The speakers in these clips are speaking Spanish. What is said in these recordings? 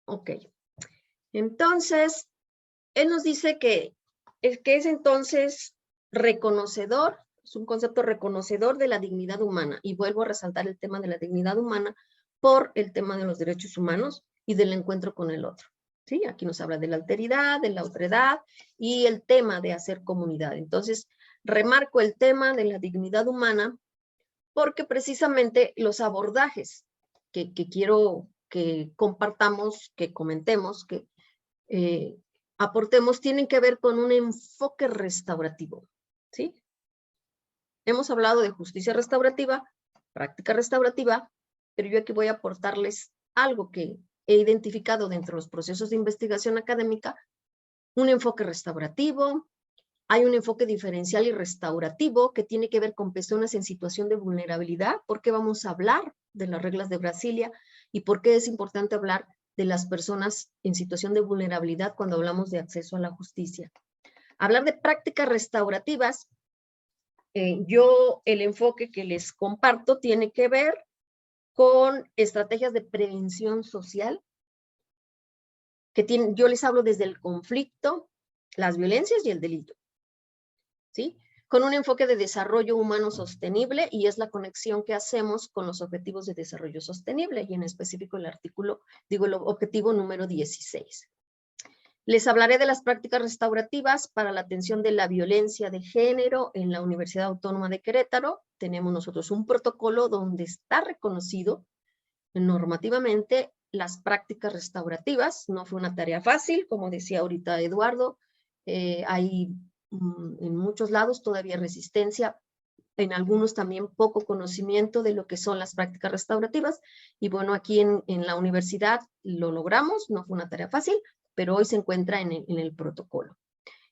Ok. Entonces, él nos dice que es entonces reconocedor, es un concepto reconocedor de la dignidad humana. Y vuelvo a resaltar el tema de la dignidad humana por el tema de los derechos humanos y del encuentro con el otro. ¿Sí? Aquí nos habla de la alteridad, de la otredad y el tema de hacer comunidad. Entonces, remarco el tema de la dignidad humana porque precisamente los abordajes que quiero que compartamos, que comentemos, que aportemos, tienen que ver con un enfoque restaurativo, ¿sí? Hemos hablado de justicia restaurativa, práctica restaurativa, pero yo aquí voy a aportarles algo que he identificado dentro de los procesos de investigación académica, un enfoque restaurativo. Hay un enfoque diferencial y restaurativo que tiene que ver con personas en situación de vulnerabilidad. ¿Por qué vamos a hablar de las reglas de Brasilia? ¿Y por qué es importante hablar de las personas en situación de vulnerabilidad cuando hablamos de acceso a la justicia? Hablar de prácticas restaurativas, el enfoque que les comparto tiene que ver con estrategias de prevención social, yo les hablo desde el conflicto, las violencias y el delito. ¿Sí? Con un enfoque de desarrollo humano sostenible, y es la conexión que hacemos con los objetivos de desarrollo sostenible, y en específico el objetivo número 16. Les hablaré de las prácticas restaurativas para la atención de la violencia de género en la Universidad Autónoma de Querétaro. Tenemos nosotros un protocolo donde está reconocido normativamente las prácticas restaurativas. No fue una tarea fácil, como decía ahorita Eduardo, hay en muchos lados todavía resistencia, en algunos también poco conocimiento de lo que son las prácticas restaurativas, y bueno, aquí en la universidad lo logramos, no fue una tarea fácil, pero hoy se encuentra en el protocolo.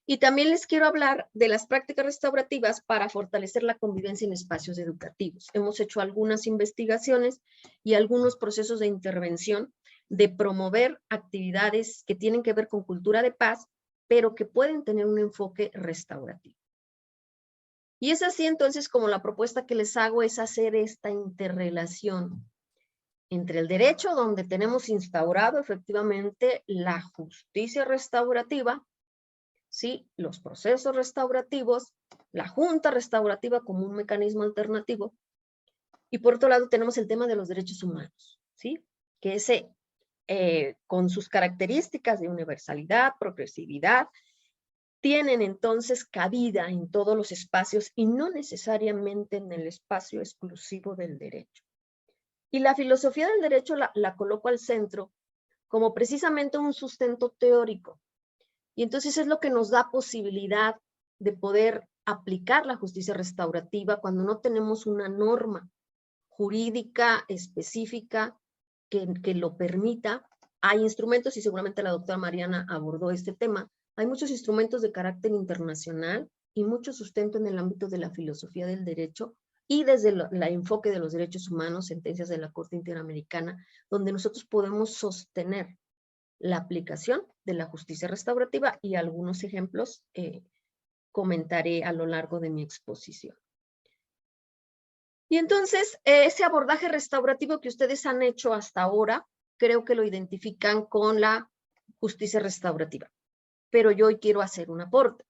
Y también les quiero hablar de las prácticas restaurativas para fortalecer la convivencia en espacios educativos. Hemos hecho algunas investigaciones y algunos procesos de intervención de promover actividades que tienen que ver con cultura de paz, pero que pueden tener un enfoque restaurativo. Y es así entonces como la propuesta que les hago es hacer esta interrelación entre el derecho, donde tenemos instaurado efectivamente la justicia restaurativa, ¿sí? Los procesos restaurativos, la junta restaurativa como un mecanismo alternativo, y por otro lado tenemos el tema de los derechos humanos, ¿sí? Que ese, con sus características de universalidad, progresividad, tienen entonces cabida en todos los espacios y no necesariamente en el espacio exclusivo del derecho. Y la filosofía del derecho la coloco al centro como precisamente un sustento teórico. Y entonces es lo que nos da posibilidad de poder aplicar la justicia restaurativa cuando no tenemos una norma jurídica específica que lo permita. Hay instrumentos, y seguramente la doctora Mariana abordó este tema, hay muchos instrumentos de carácter internacional y mucho sustento en el ámbito de la filosofía del derecho y desde el enfoque de los derechos humanos, sentencias de la Corte Interamericana, donde nosotros podemos sostener la aplicación de la justicia restaurativa, y algunos ejemplos comentaré a lo largo de mi exposición. Y entonces, ese abordaje restaurativo que ustedes han hecho hasta ahora, creo que lo identifican con la justicia restaurativa. Pero yo hoy quiero hacer un aporte.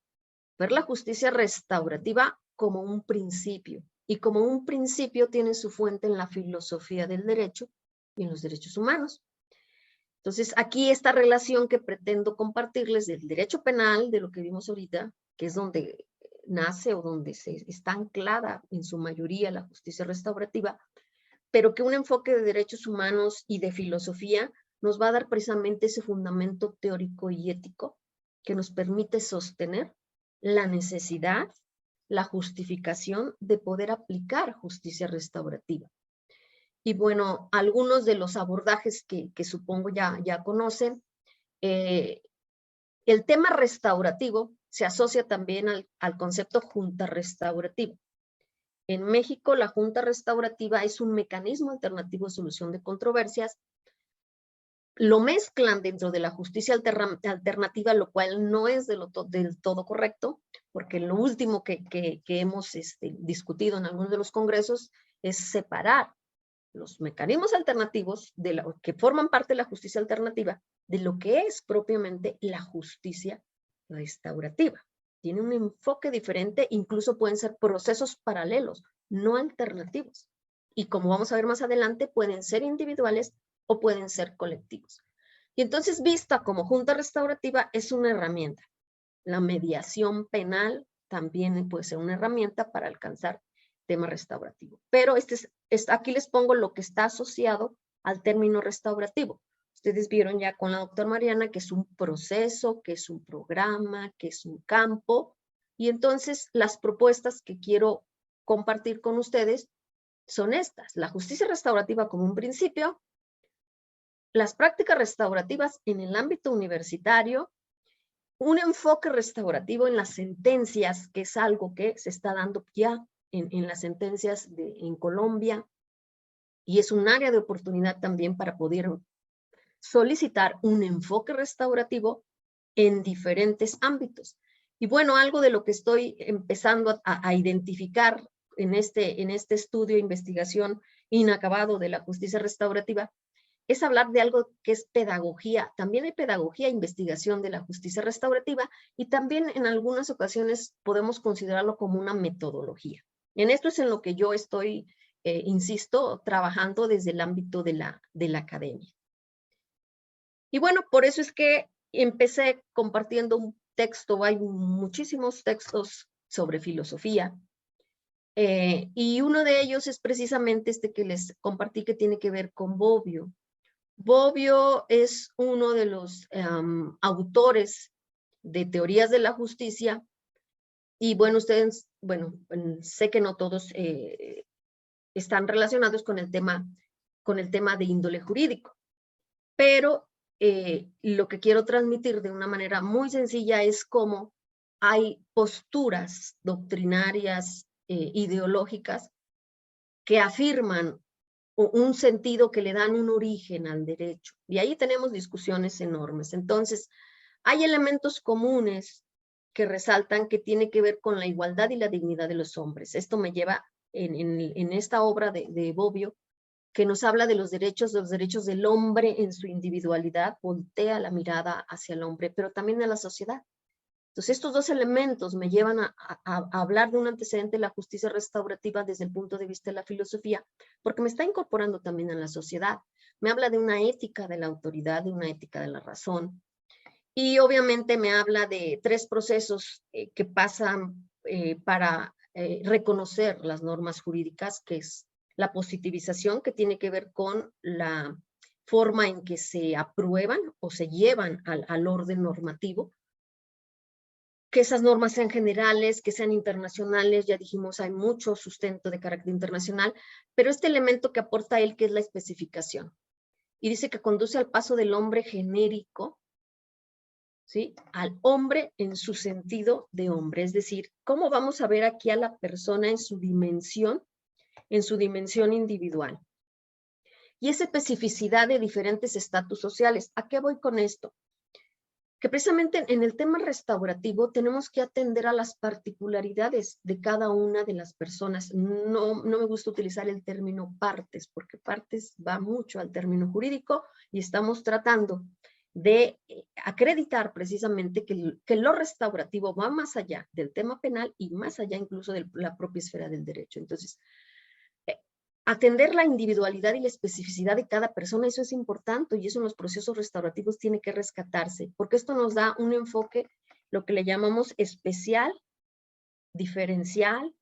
Ver la justicia restaurativa como un principio. Y como un principio tiene su fuente en la filosofía del derecho y en los derechos humanos. Entonces, aquí esta relación que pretendo compartirles del derecho penal, de lo que vimos ahorita, que es donde nace o donde está anclada en su mayoría la justicia restaurativa, pero que un enfoque de derechos humanos y de filosofía nos va a dar precisamente ese fundamento teórico y ético que nos permite sostener la necesidad, la justificación de poder aplicar justicia restaurativa. Y bueno, algunos de los abordajes que supongo ya conocen, el tema restaurativo se asocia también al concepto junta restaurativa. En México, la junta restaurativa es un mecanismo alternativo de solución de controversias. Lo mezclan dentro de la justicia alternativa, lo cual no es del todo correcto, porque lo último que hemos discutido en algunos de los congresos es separar los mecanismos alternativos que forman parte de la justicia alternativa, de lo que es propiamente la justicia restaurativa. Tiene un enfoque diferente, incluso pueden ser procesos paralelos, no alternativos. Y como vamos a ver más adelante, pueden ser individuales o pueden ser colectivos. Y entonces, vista como junta restaurativa, es una herramienta. La mediación penal también puede ser una herramienta para alcanzar tema restaurativo. Pero aquí les pongo lo que está asociado al término restaurativo. Ustedes vieron ya con la doctora Mariana que es un proceso, que es un programa, que es un campo. Y entonces las propuestas que quiero compartir con ustedes son estas. La justicia restaurativa como un principio, las prácticas restaurativas en el ámbito universitario, un enfoque restaurativo en las sentencias, que es algo que se está dando ya en las sentencias en Colombia, y es un área de oportunidad también para poder solicitar un enfoque restaurativo en diferentes ámbitos. Y bueno, algo de lo que estoy empezando a identificar en este estudio, investigación inacabado de la justicia restaurativa, es hablar de algo que es pedagogía. También hay pedagogía e investigación de la justicia restaurativa y también en algunas ocasiones podemos considerarlo como una metodología. En esto es en lo que yo estoy, insisto, trabajando desde el ámbito de la academia. Y bueno, por eso es que empecé compartiendo un texto. Hay muchísimos textos sobre filosofía. Y uno de ellos es precisamente este que les compartí, que tiene que ver con Bobbio. Bobbio es uno de los autores de teorías de la justicia. Y bueno, ustedes, bueno, sé que no todos están relacionados con el tema de índole jurídico. Pero lo que quiero transmitir de una manera muy sencilla es cómo hay posturas doctrinarias, ideológicas, que afirman un sentido, que le dan un origen al derecho. Y ahí tenemos discusiones enormes. Entonces, hay elementos comunes que resaltan que tiene que ver con la igualdad y la dignidad de los hombres. Esto me lleva en esta obra de Bobbio, que nos habla de los derechos del hombre en su individualidad, voltea la mirada hacia el hombre, pero también a la sociedad. Entonces, estos dos elementos me llevan a hablar de un antecedente de la justicia restaurativa desde el punto de vista de la filosofía, porque me está incorporando también a la sociedad. Me habla de una ética de la autoridad, de una ética de la razón. Y obviamente me habla de tres procesos que pasan para reconocer las normas jurídicas, que es la positivización, que tiene que ver con la forma en que se aprueban o se llevan al orden normativo, que esas normas sean generales, que sean internacionales. Ya dijimos, hay mucho sustento de carácter internacional, pero este elemento que aporta él, que es la especificación, y dice que conduce al paso del hombre genérico, ¿sí?, al hombre en su sentido de hombre. Es decir, ¿cómo vamos a ver aquí a la persona en su dimensión individual? Y esa especificidad de diferentes estatus sociales. ¿A qué voy con esto? Que precisamente en el tema restaurativo tenemos que atender a las particularidades de cada una de las personas. No me gusta utilizar el término partes, porque partes va mucho al término jurídico y estamos tratando de acreditar precisamente que lo restaurativo va más allá del tema penal y más allá incluso de la propia esfera del derecho. Entonces, atender la individualidad y la especificidad de cada persona, eso es importante, y eso en los procesos restaurativos tiene que rescatarse, porque esto nos da un enfoque, lo que le llamamos especial, diferencial,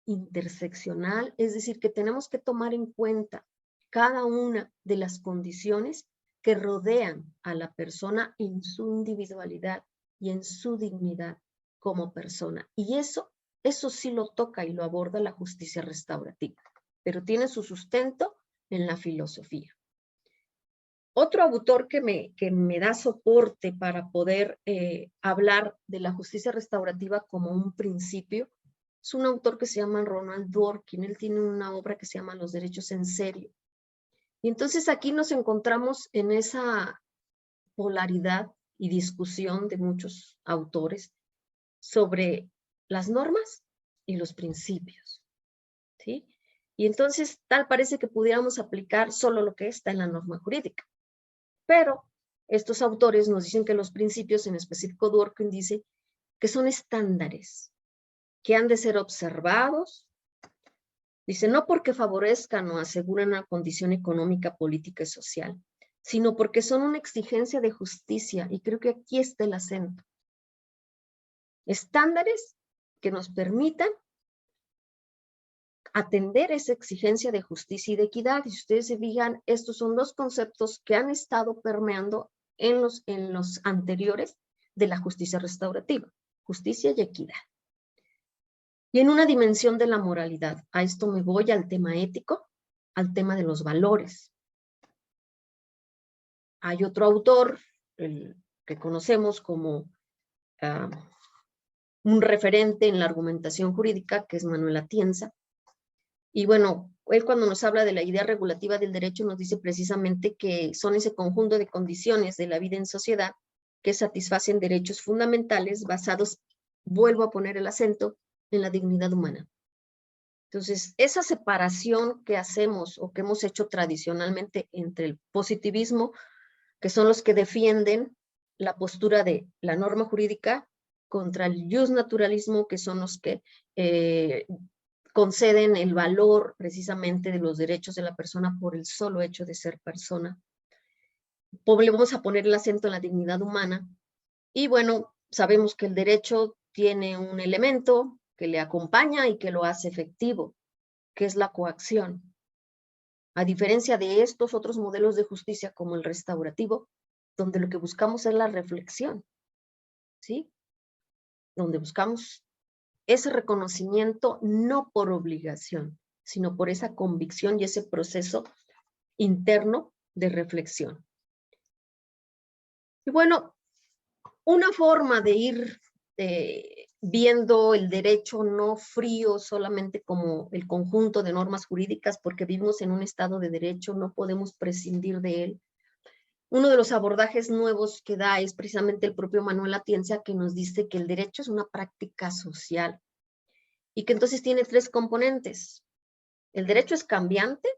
interseccional. Es decir, que tenemos que tomar en cuenta cada una de las condiciones que rodean a la persona en su individualidad y en su dignidad como persona. Y eso sí lo toca y lo aborda la justicia restaurativa, pero tiene su sustento en la filosofía. Otro autor que me da soporte para poder hablar de la justicia restaurativa como un principio es un autor que se llama Ronald Dworkin. Él tiene una obra que se llama Los derechos en serio. Y entonces aquí nos encontramos en esa polaridad y discusión de muchos autores sobre las normas y los principios, ¿sí? Y entonces tal parece que pudiéramos aplicar solo lo que está en la norma jurídica. Pero estos autores nos dicen que los principios, en específico Dworkin dice que son estándares, que han de ser observados. Dice, no porque favorezcan o aseguren una condición económica, política y social, sino porque son una exigencia de justicia, y creo que aquí está el acento. Estándares que nos permitan atender esa exigencia de justicia y de equidad. Y si ustedes se fijan, estos son dos conceptos que han estado permeando en los anteriores de la justicia restaurativa, justicia y equidad. Y en una dimensión de la moralidad, a esto me voy al tema ético, al tema de los valores. Hay otro autor, el que conocemos como un referente en la argumentación jurídica, que es Manuel Atienza. Y bueno, él cuando nos habla de la idea regulativa del derecho nos dice precisamente que son ese conjunto de condiciones de la vida en sociedad que satisfacen derechos fundamentales basados, vuelvo a poner el acento, en la dignidad humana. Entonces, esa separación que hacemos o que hemos hecho tradicionalmente entre el positivismo, que son los que defienden la postura de la norma jurídica, contra el justnaturalismo, que son los que conceden el valor precisamente de los derechos de la persona por el solo hecho de ser persona. Volvemos a poner el acento en la dignidad humana. Y bueno, sabemos que el derecho tiene un elemento que le acompaña y que lo hace efectivo, que es la coacción. A diferencia de estos otros modelos de justicia como el restaurativo, donde lo que buscamos es la reflexión, ¿sí? Donde buscamos ese reconocimiento no por obligación, sino por esa convicción y ese proceso interno de reflexión. Y bueno, una forma de ir viendo el derecho no frío solamente como el conjunto de normas jurídicas, porque vivimos en un estado de derecho, no podemos prescindir de él. Uno de los abordajes nuevos que da es precisamente el propio Manuel Atienza, que nos dice que el derecho es una práctica social y que entonces tiene tres componentes. El derecho es cambiante,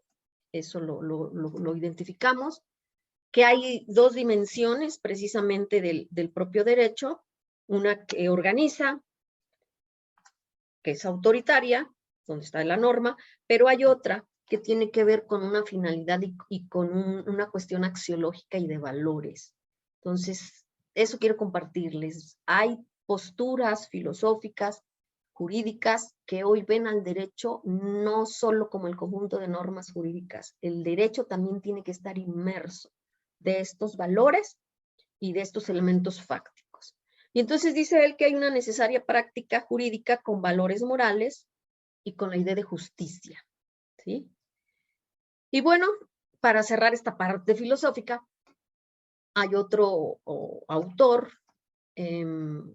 eso lo identificamos, que hay dos dimensiones precisamente del propio derecho, una que organiza, que es autoritaria, donde está la norma, pero hay otra que tiene que ver con una finalidad y con una cuestión axiológica y de valores. Entonces, eso quiero compartirles. Hay posturas filosóficas, jurídicas, que hoy ven al derecho no solo como el conjunto de normas jurídicas. El derecho también tiene que estar inmerso de estos valores y de estos elementos fácticos. Y entonces dice él que hay una necesaria práctica jurídica con valores morales y con la idea de justicia, ¿sí? Y bueno, para cerrar esta parte filosófica, hay otro autor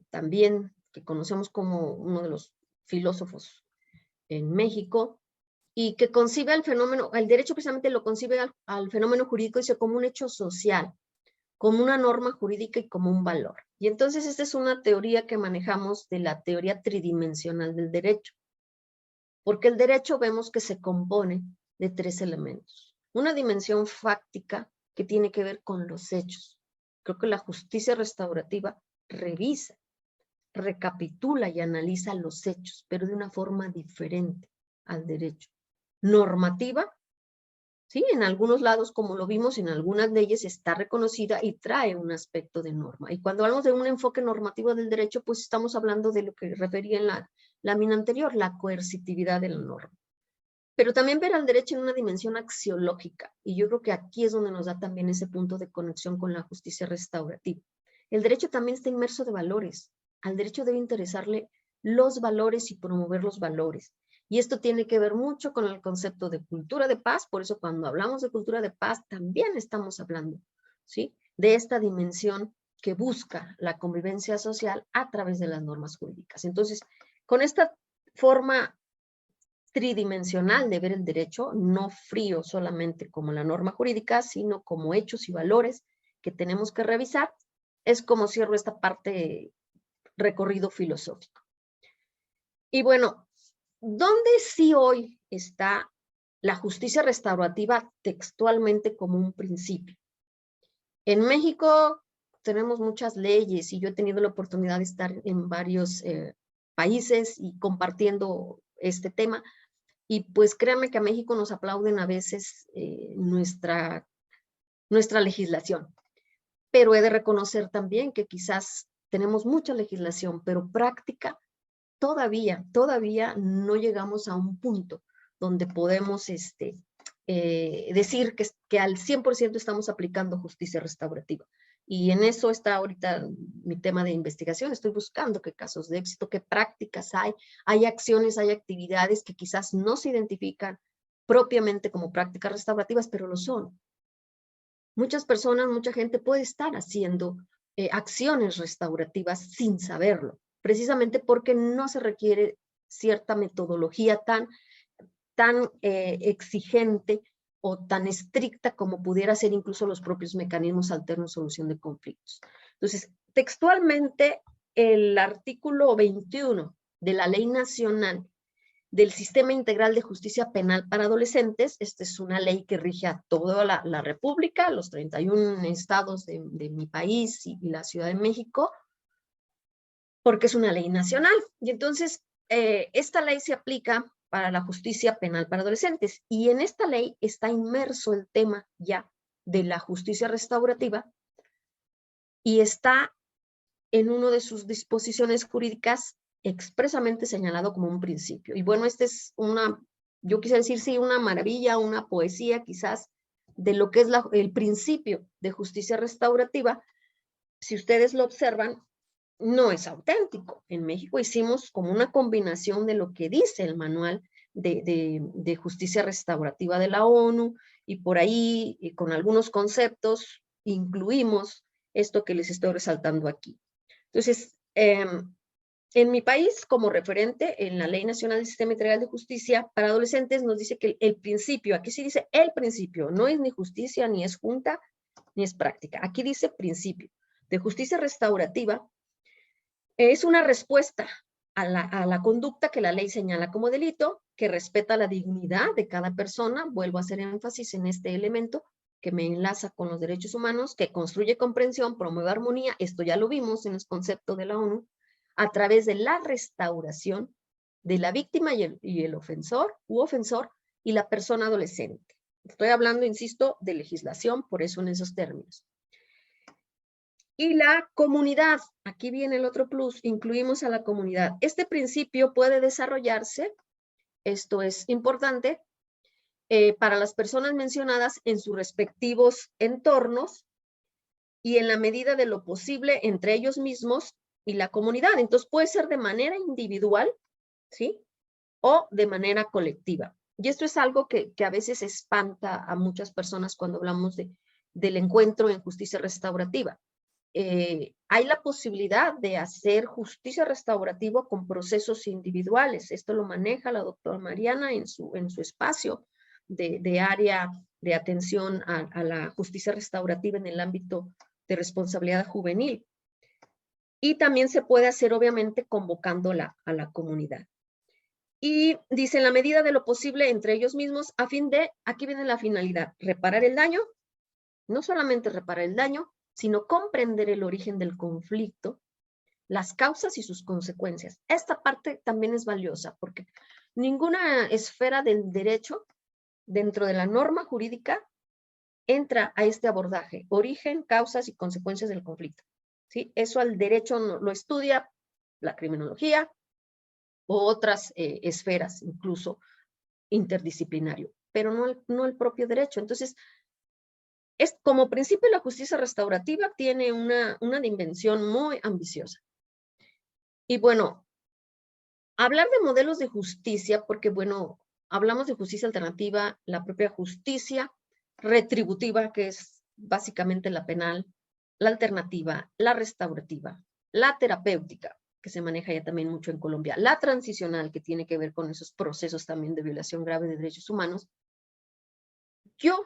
también que conocemos como uno de los filósofos en México, y que concibe al fenómeno, el derecho precisamente lo concibe al fenómeno jurídico, dice, como un hecho social, como una norma jurídica y como un valor. Y entonces esta es una teoría que manejamos de la teoría tridimensional del derecho, porque el derecho vemos que se compone de tres elementos. Una dimensión fáctica que tiene que ver con los hechos. Creo que la justicia restaurativa revisa, recapitula y analiza los hechos, pero de una forma diferente al derecho. Normativa, ¿sí? En algunos lados, como lo vimos, en algunas leyes está reconocida y trae un aspecto de norma. Y cuando hablamos de un enfoque normativo del derecho, pues estamos hablando de lo que refería en la lámina anterior, la coercitividad de la norma. Pero también ver al derecho en una dimensión axiológica. Y yo creo que aquí es donde nos da también ese punto de conexión con la justicia restaurativa. El derecho también está inmerso de valores. Al derecho debe interesarle los valores y promover los valores. Y esto tiene que ver mucho con el concepto de cultura de paz, por eso cuando hablamos de cultura de paz también estamos hablando, ¿sí?, de esta dimensión que busca la convivencia social a través de las normas jurídicas. Entonces, con esta forma tridimensional de ver el derecho, no frío solamente como la norma jurídica, sino como hechos y valores que tenemos que revisar, es como cierro esta parte recorrido filosófico. Y bueno, ¿dónde sí hoy está la justicia restaurativa textualmente como un principio. En México tenemos muchas leyes y yo he tenido la oportunidad de estar en varios países y compartiendo este tema. Y pues créanme que a México nos aplauden a veces nuestra legislación. Pero he de reconocer también que quizás tenemos mucha legislación, pero práctica todavía no llegamos a un punto donde podemos decir que al 100% estamos aplicando justicia restaurativa. Y en eso está ahorita mi tema de investigación. Estoy buscando qué casos de éxito, qué prácticas hay acciones, hay actividades que quizás no se identifican propiamente como prácticas restaurativas, pero lo son. Muchas personas, mucha gente puede estar haciendo acciones restaurativas sin saberlo, precisamente porque no se requiere cierta metodología tan exigente o tan estricta como pudiera ser incluso los propios mecanismos alternos de solución de conflictos. Entonces, textualmente, el artículo 21 de la Ley Nacional del Sistema Integral de Justicia Penal para Adolescentes, esta es una ley que rige a toda la República, los 31 estados de mi país y la Ciudad de México, porque es una ley nacional. Y entonces, esta ley se aplica para la justicia penal para adolescentes. Y en esta ley está inmerso el tema ya de la justicia restaurativa y está en una de sus disposiciones jurídicas expresamente señalado como un principio. Y bueno, esta es yo quisiera decir, sí, una maravilla, una poesía quizás de lo que es el principio de justicia restaurativa. Si ustedes lo observan, no es auténtico. En México hicimos como una combinación de lo que dice el manual de justicia restaurativa de la ONU y por ahí, con algunos conceptos, incluimos esto que les estoy resaltando aquí. Entonces, en mi país, como referente en la Ley Nacional del Sistema Integral de Justicia para Adolescentes, nos dice que el principio, aquí sí dice el principio, no es ni justicia, ni es junta, ni es práctica. Aquí dice principio de justicia restaurativa. Es una respuesta a la conducta que la ley señala como delito, que respeta la dignidad de cada persona. Vuelvo a hacer énfasis en este elemento que me enlaza con los derechos humanos, que construye comprensión, promueve armonía. Esto ya lo vimos en el concepto de la ONU, a través de la restauración de la víctima y el ofensor u ofensor y la persona adolescente. Estoy hablando, insisto, de legislación, por eso en esos términos. Y la comunidad, aquí viene el otro plus, incluimos a la comunidad. Este principio puede desarrollarse, esto es importante, para las personas mencionadas en sus respectivos entornos y en la medida de lo posible entre ellos mismos y la comunidad. Entonces puede ser de manera individual, ¿sí? O de manera colectiva. Y esto es algo que a veces espanta a muchas personas cuando hablamos del encuentro en justicia restaurativa. Hay la posibilidad de hacer justicia restaurativa con procesos individuales. Esto lo maneja la doctora Mariana en su espacio de área de atención a la justicia restaurativa en el ámbito de responsabilidad juvenil. Y también se puede hacer, obviamente, convocándola a la comunidad. Y dice, en la medida de lo posible entre ellos mismos, a fin de, aquí viene la finalidad, reparar el daño, no solamente reparar el daño, sino comprender el origen del conflicto, las causas y sus consecuencias. Esta parte también es valiosa porque ninguna esfera del derecho dentro de la norma jurídica entra a este abordaje, origen, causas y consecuencias del conflicto. ¿Sí? Eso al derecho lo estudia la criminología u otras esferas, incluso interdisciplinario, pero no el propio derecho. Entonces, como principio, la justicia restaurativa tiene una dimensión muy ambiciosa. Y bueno, hablar de modelos de justicia, porque bueno, hablamos de justicia alternativa, la propia justicia retributiva, que es básicamente la penal, la alternativa, la restaurativa, la terapéutica, que se maneja ya también mucho en Colombia, la transicional, que tiene que ver con esos procesos también de violación grave de derechos humanos. Yo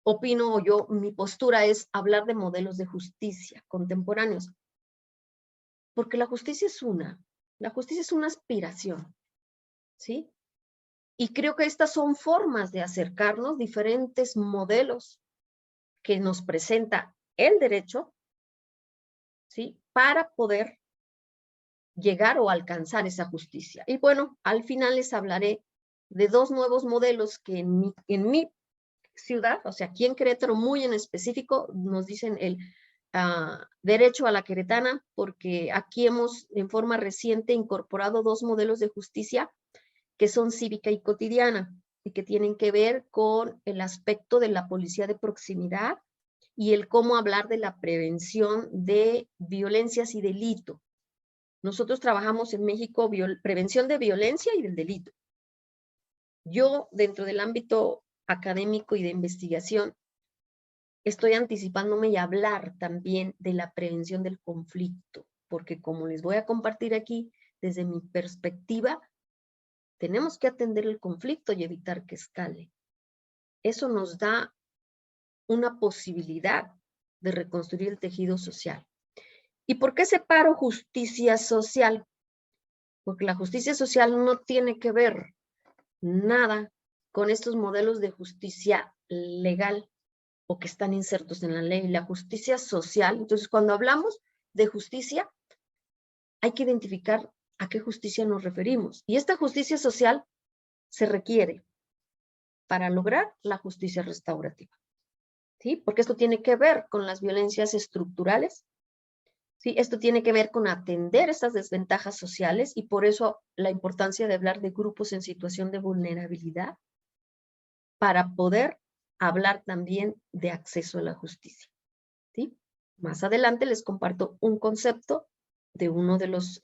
opino, mi postura es hablar de modelos de justicia contemporáneos, porque la justicia es una aspiración, ¿sí? Y creo que estas son formas de acercarnos, diferentes modelos que nos presenta el derecho, ¿sí? Para poder llegar o alcanzar esa justicia. Y bueno, al final les hablaré de dos nuevos modelos que en mi ciudad, o sea, aquí en Querétaro, muy en específico, nos dicen el derecho a la queretana, porque aquí hemos en forma reciente incorporado dos modelos de justicia que son cívica y cotidiana, y que tienen que ver con el aspecto de la policía de proximidad y el cómo hablar de la prevención de violencias y delito. Nosotros trabajamos en México prevención de violencia y del delito. Yo, dentro del ámbito académico y de investigación, estoy anticipándome y hablar también de la prevención del conflicto, porque como les voy a compartir aquí, desde mi perspectiva, tenemos que atender el conflicto y evitar que escale. Eso nos da una posibilidad de reconstruir el tejido social. ¿Y por qué separo justicia social? Porque la justicia social no tiene que ver nada con estos modelos de justicia legal o que están insertos en la ley. La justicia social, entonces cuando hablamos de justicia, hay que identificar a qué justicia nos referimos. Y esta justicia social se requiere para lograr la justicia restaurativa, ¿sí? Porque esto tiene que ver con las violencias estructurales, ¿sí? Esto tiene que ver con atender estas desventajas sociales y por eso la importancia de hablar de grupos en situación de vulnerabilidad para poder hablar también de acceso a la justicia, ¿sí? Más adelante les comparto un concepto de uno de los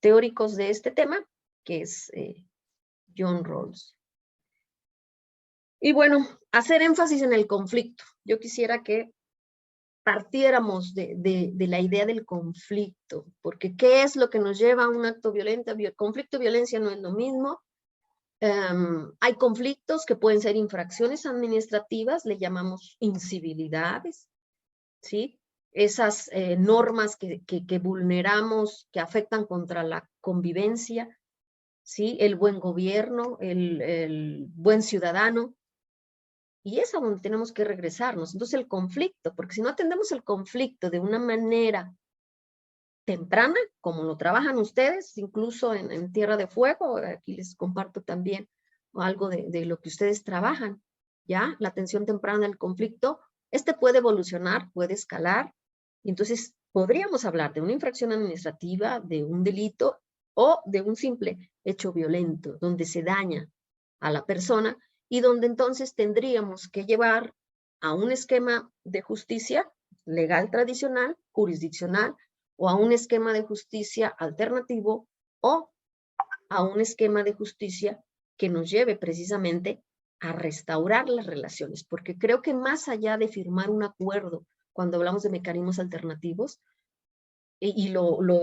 teóricos de este tema, que es John Rawls. Y bueno, hacer énfasis en el conflicto. Yo quisiera que partiéramos de la idea del conflicto, porque ¿qué es lo que nos lleva a un acto violento? Conflicto y violencia no es lo mismo. Hay conflictos que pueden ser infracciones administrativas, le llamamos incivilidades, ¿sí? Esas normas que vulneramos, que afectan contra la convivencia, ¿sí? El buen gobierno, el buen ciudadano. Y es a donde tenemos que regresarnos. Entonces el conflicto, porque si no atendemos el conflicto de una manera temprana, como lo trabajan ustedes, incluso en Tierra de Fuego, aquí les comparto también algo de lo que ustedes trabajan, ¿ya? La atención temprana del conflicto, puede evolucionar, puede escalar, y entonces podríamos hablar de una infracción administrativa, de un delito o de un simple hecho violento, donde se daña a la persona y donde entonces tendríamos que llevar a un esquema de justicia legal tradicional, jurisdiccional, o a un esquema de justicia alternativo, o a un esquema de justicia que nos lleve precisamente a restaurar las relaciones, porque creo que más allá de firmar un acuerdo, cuando hablamos de mecanismos alternativos, y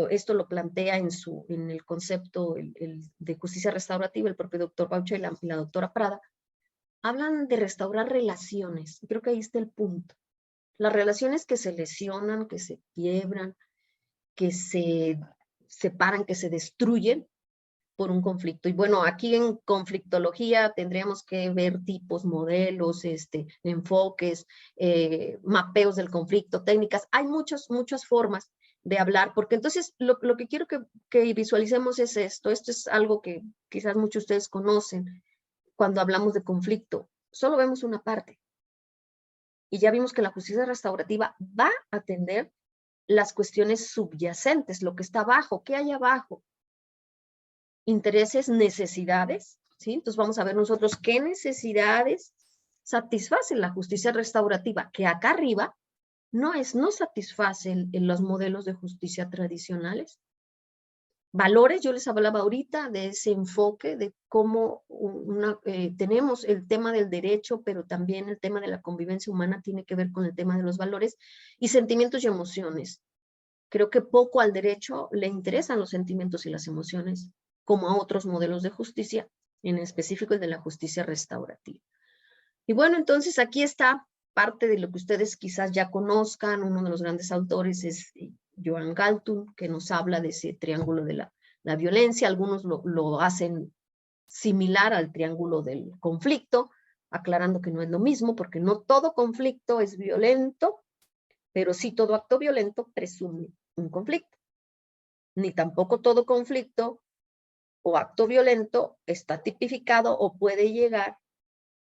esto lo plantea en el concepto de justicia restaurativa, el propio doctor Baucha y la doctora Prada, hablan de restaurar relaciones. Creo que ahí está el punto. Las relaciones que se lesionan, que se quiebran, que se separan, que se destruyen por un conflicto. Y bueno, aquí en conflictología tendríamos que ver tipos, modelos, enfoques, mapeos del conflicto, técnicas. Hay muchas formas de hablar, porque entonces lo que quiero que visualicemos es esto. Esto es algo que quizás muchos de ustedes conocen cuando hablamos de conflicto. Solo vemos una parte. Y ya vimos que la justicia restaurativa va a atender las cuestiones subyacentes, lo que está abajo. ¿Qué hay abajo? Intereses, necesidades, ¿sí? Entonces vamos a ver nosotros qué necesidades satisfacen la justicia restaurativa, que acá arriba no satisfacen en los modelos de justicia tradicionales. Valores, yo les hablaba ahorita de ese enfoque, de cómo tenemos el tema del derecho, pero también el tema de la convivencia humana tiene que ver con el tema de los valores y sentimientos y emociones. Creo que poco al derecho le interesan los sentimientos y las emociones, como a otros modelos de justicia, en específico el de la justicia restaurativa. Y bueno, entonces aquí está parte de lo que ustedes quizás ya conozcan. Uno de los grandes autores es Joan Galtung, que nos habla de ese triángulo de la violencia. Algunos lo hacen similar al triángulo del conflicto, aclarando que no es lo mismo, porque no todo conflicto es violento, pero sí todo acto violento presume un conflicto. Ni tampoco todo conflicto o acto violento está tipificado o puede llegar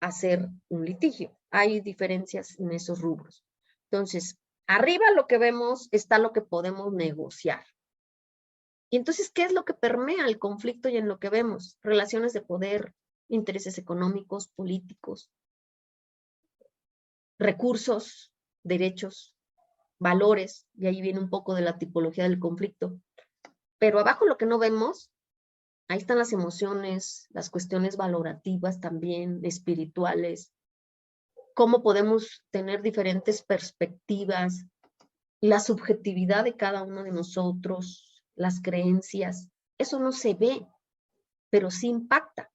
a ser un litigio. Hay diferencias en esos rubros. Entonces, arriba lo que vemos está lo que podemos negociar. Y entonces, ¿qué es lo que permea el conflicto y en lo que vemos? Relaciones de poder, intereses económicos, políticos, recursos, derechos, valores, y ahí viene un poco de la tipología del conflicto. Pero abajo lo que no vemos, ahí están las emociones, las cuestiones valorativas también, espirituales, cómo podemos tener diferentes perspectivas, la subjetividad de cada uno de nosotros, las creencias. Eso no se ve, pero sí impacta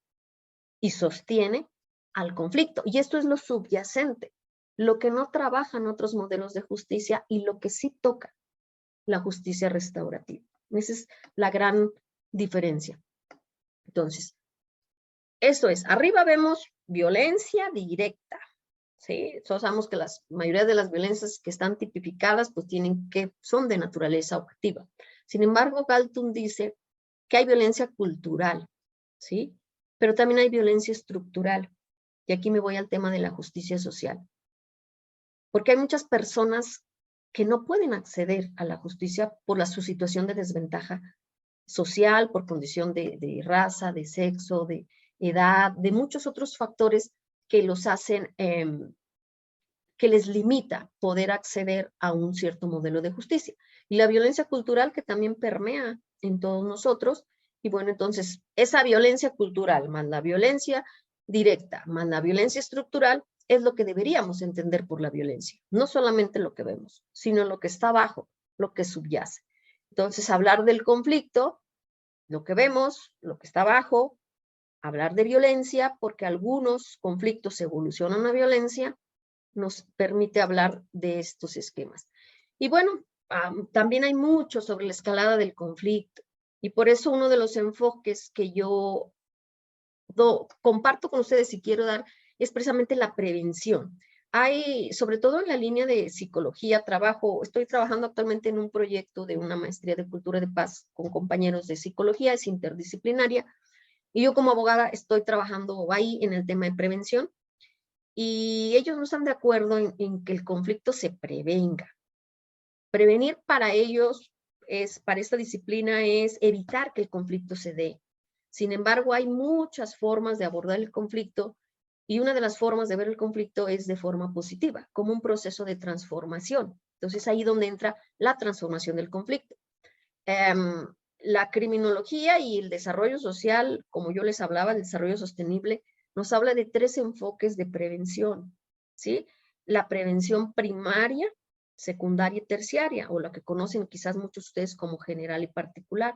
y sostiene al conflicto. Y esto es lo subyacente, lo que no trabajan otros modelos de justicia y lo que sí toca la justicia restaurativa. Esa es la gran diferencia. Entonces, esto es, arriba vemos violencia directa, ¿sí? Sabemos que la mayoría de las violencias que están tipificadas pues son de naturaleza objetiva. Sin embargo, Galtung dice que hay violencia cultural, ¿sí? Pero también hay violencia estructural. Y aquí me voy al tema de la justicia social. Porque hay muchas personas que no pueden acceder a la justicia por su situación de desventaja social, por condición de raza, de sexo, de edad, de muchos otros factores que los hacen, que les limita poder acceder a un cierto modelo de justicia. Y la violencia cultural que también permea en todos nosotros. Y bueno, entonces, esa violencia cultural más la violencia directa más la violencia estructural es lo que deberíamos entender por la violencia. No solamente lo que vemos, sino lo que está abajo, lo que subyace. Entonces, hablar del conflicto, lo que vemos, lo que está abajo, hablar de violencia, porque algunos conflictos evolucionan a violencia, nos permite hablar de estos esquemas. Y bueno, también hay mucho sobre la escalada del conflicto, y por eso uno de los enfoques que yo comparto con ustedes y quiero dar es precisamente la prevención. Hay, sobre todo en la línea de psicología, estoy trabajando actualmente en un proyecto de una maestría de cultura de paz con compañeros de psicología, es interdisciplinaria, y yo como abogada estoy trabajando ahí en el tema de prevención, y ellos no están de acuerdo en que el conflicto se prevenga. Prevenir para ellos, para esta disciplina, es evitar que el conflicto se dé. Sin embargo, hay muchas formas de abordar el conflicto y una de las formas de ver el conflicto es de forma positiva, como un proceso de transformación. Entonces, ahí donde entra la transformación del conflicto. La criminología y el desarrollo social, como yo les hablaba, el desarrollo sostenible, nos habla de 3 enfoques de prevención, ¿sí? La prevención primaria, secundaria y terciaria, o la que conocen quizás muchos de ustedes como general y particular.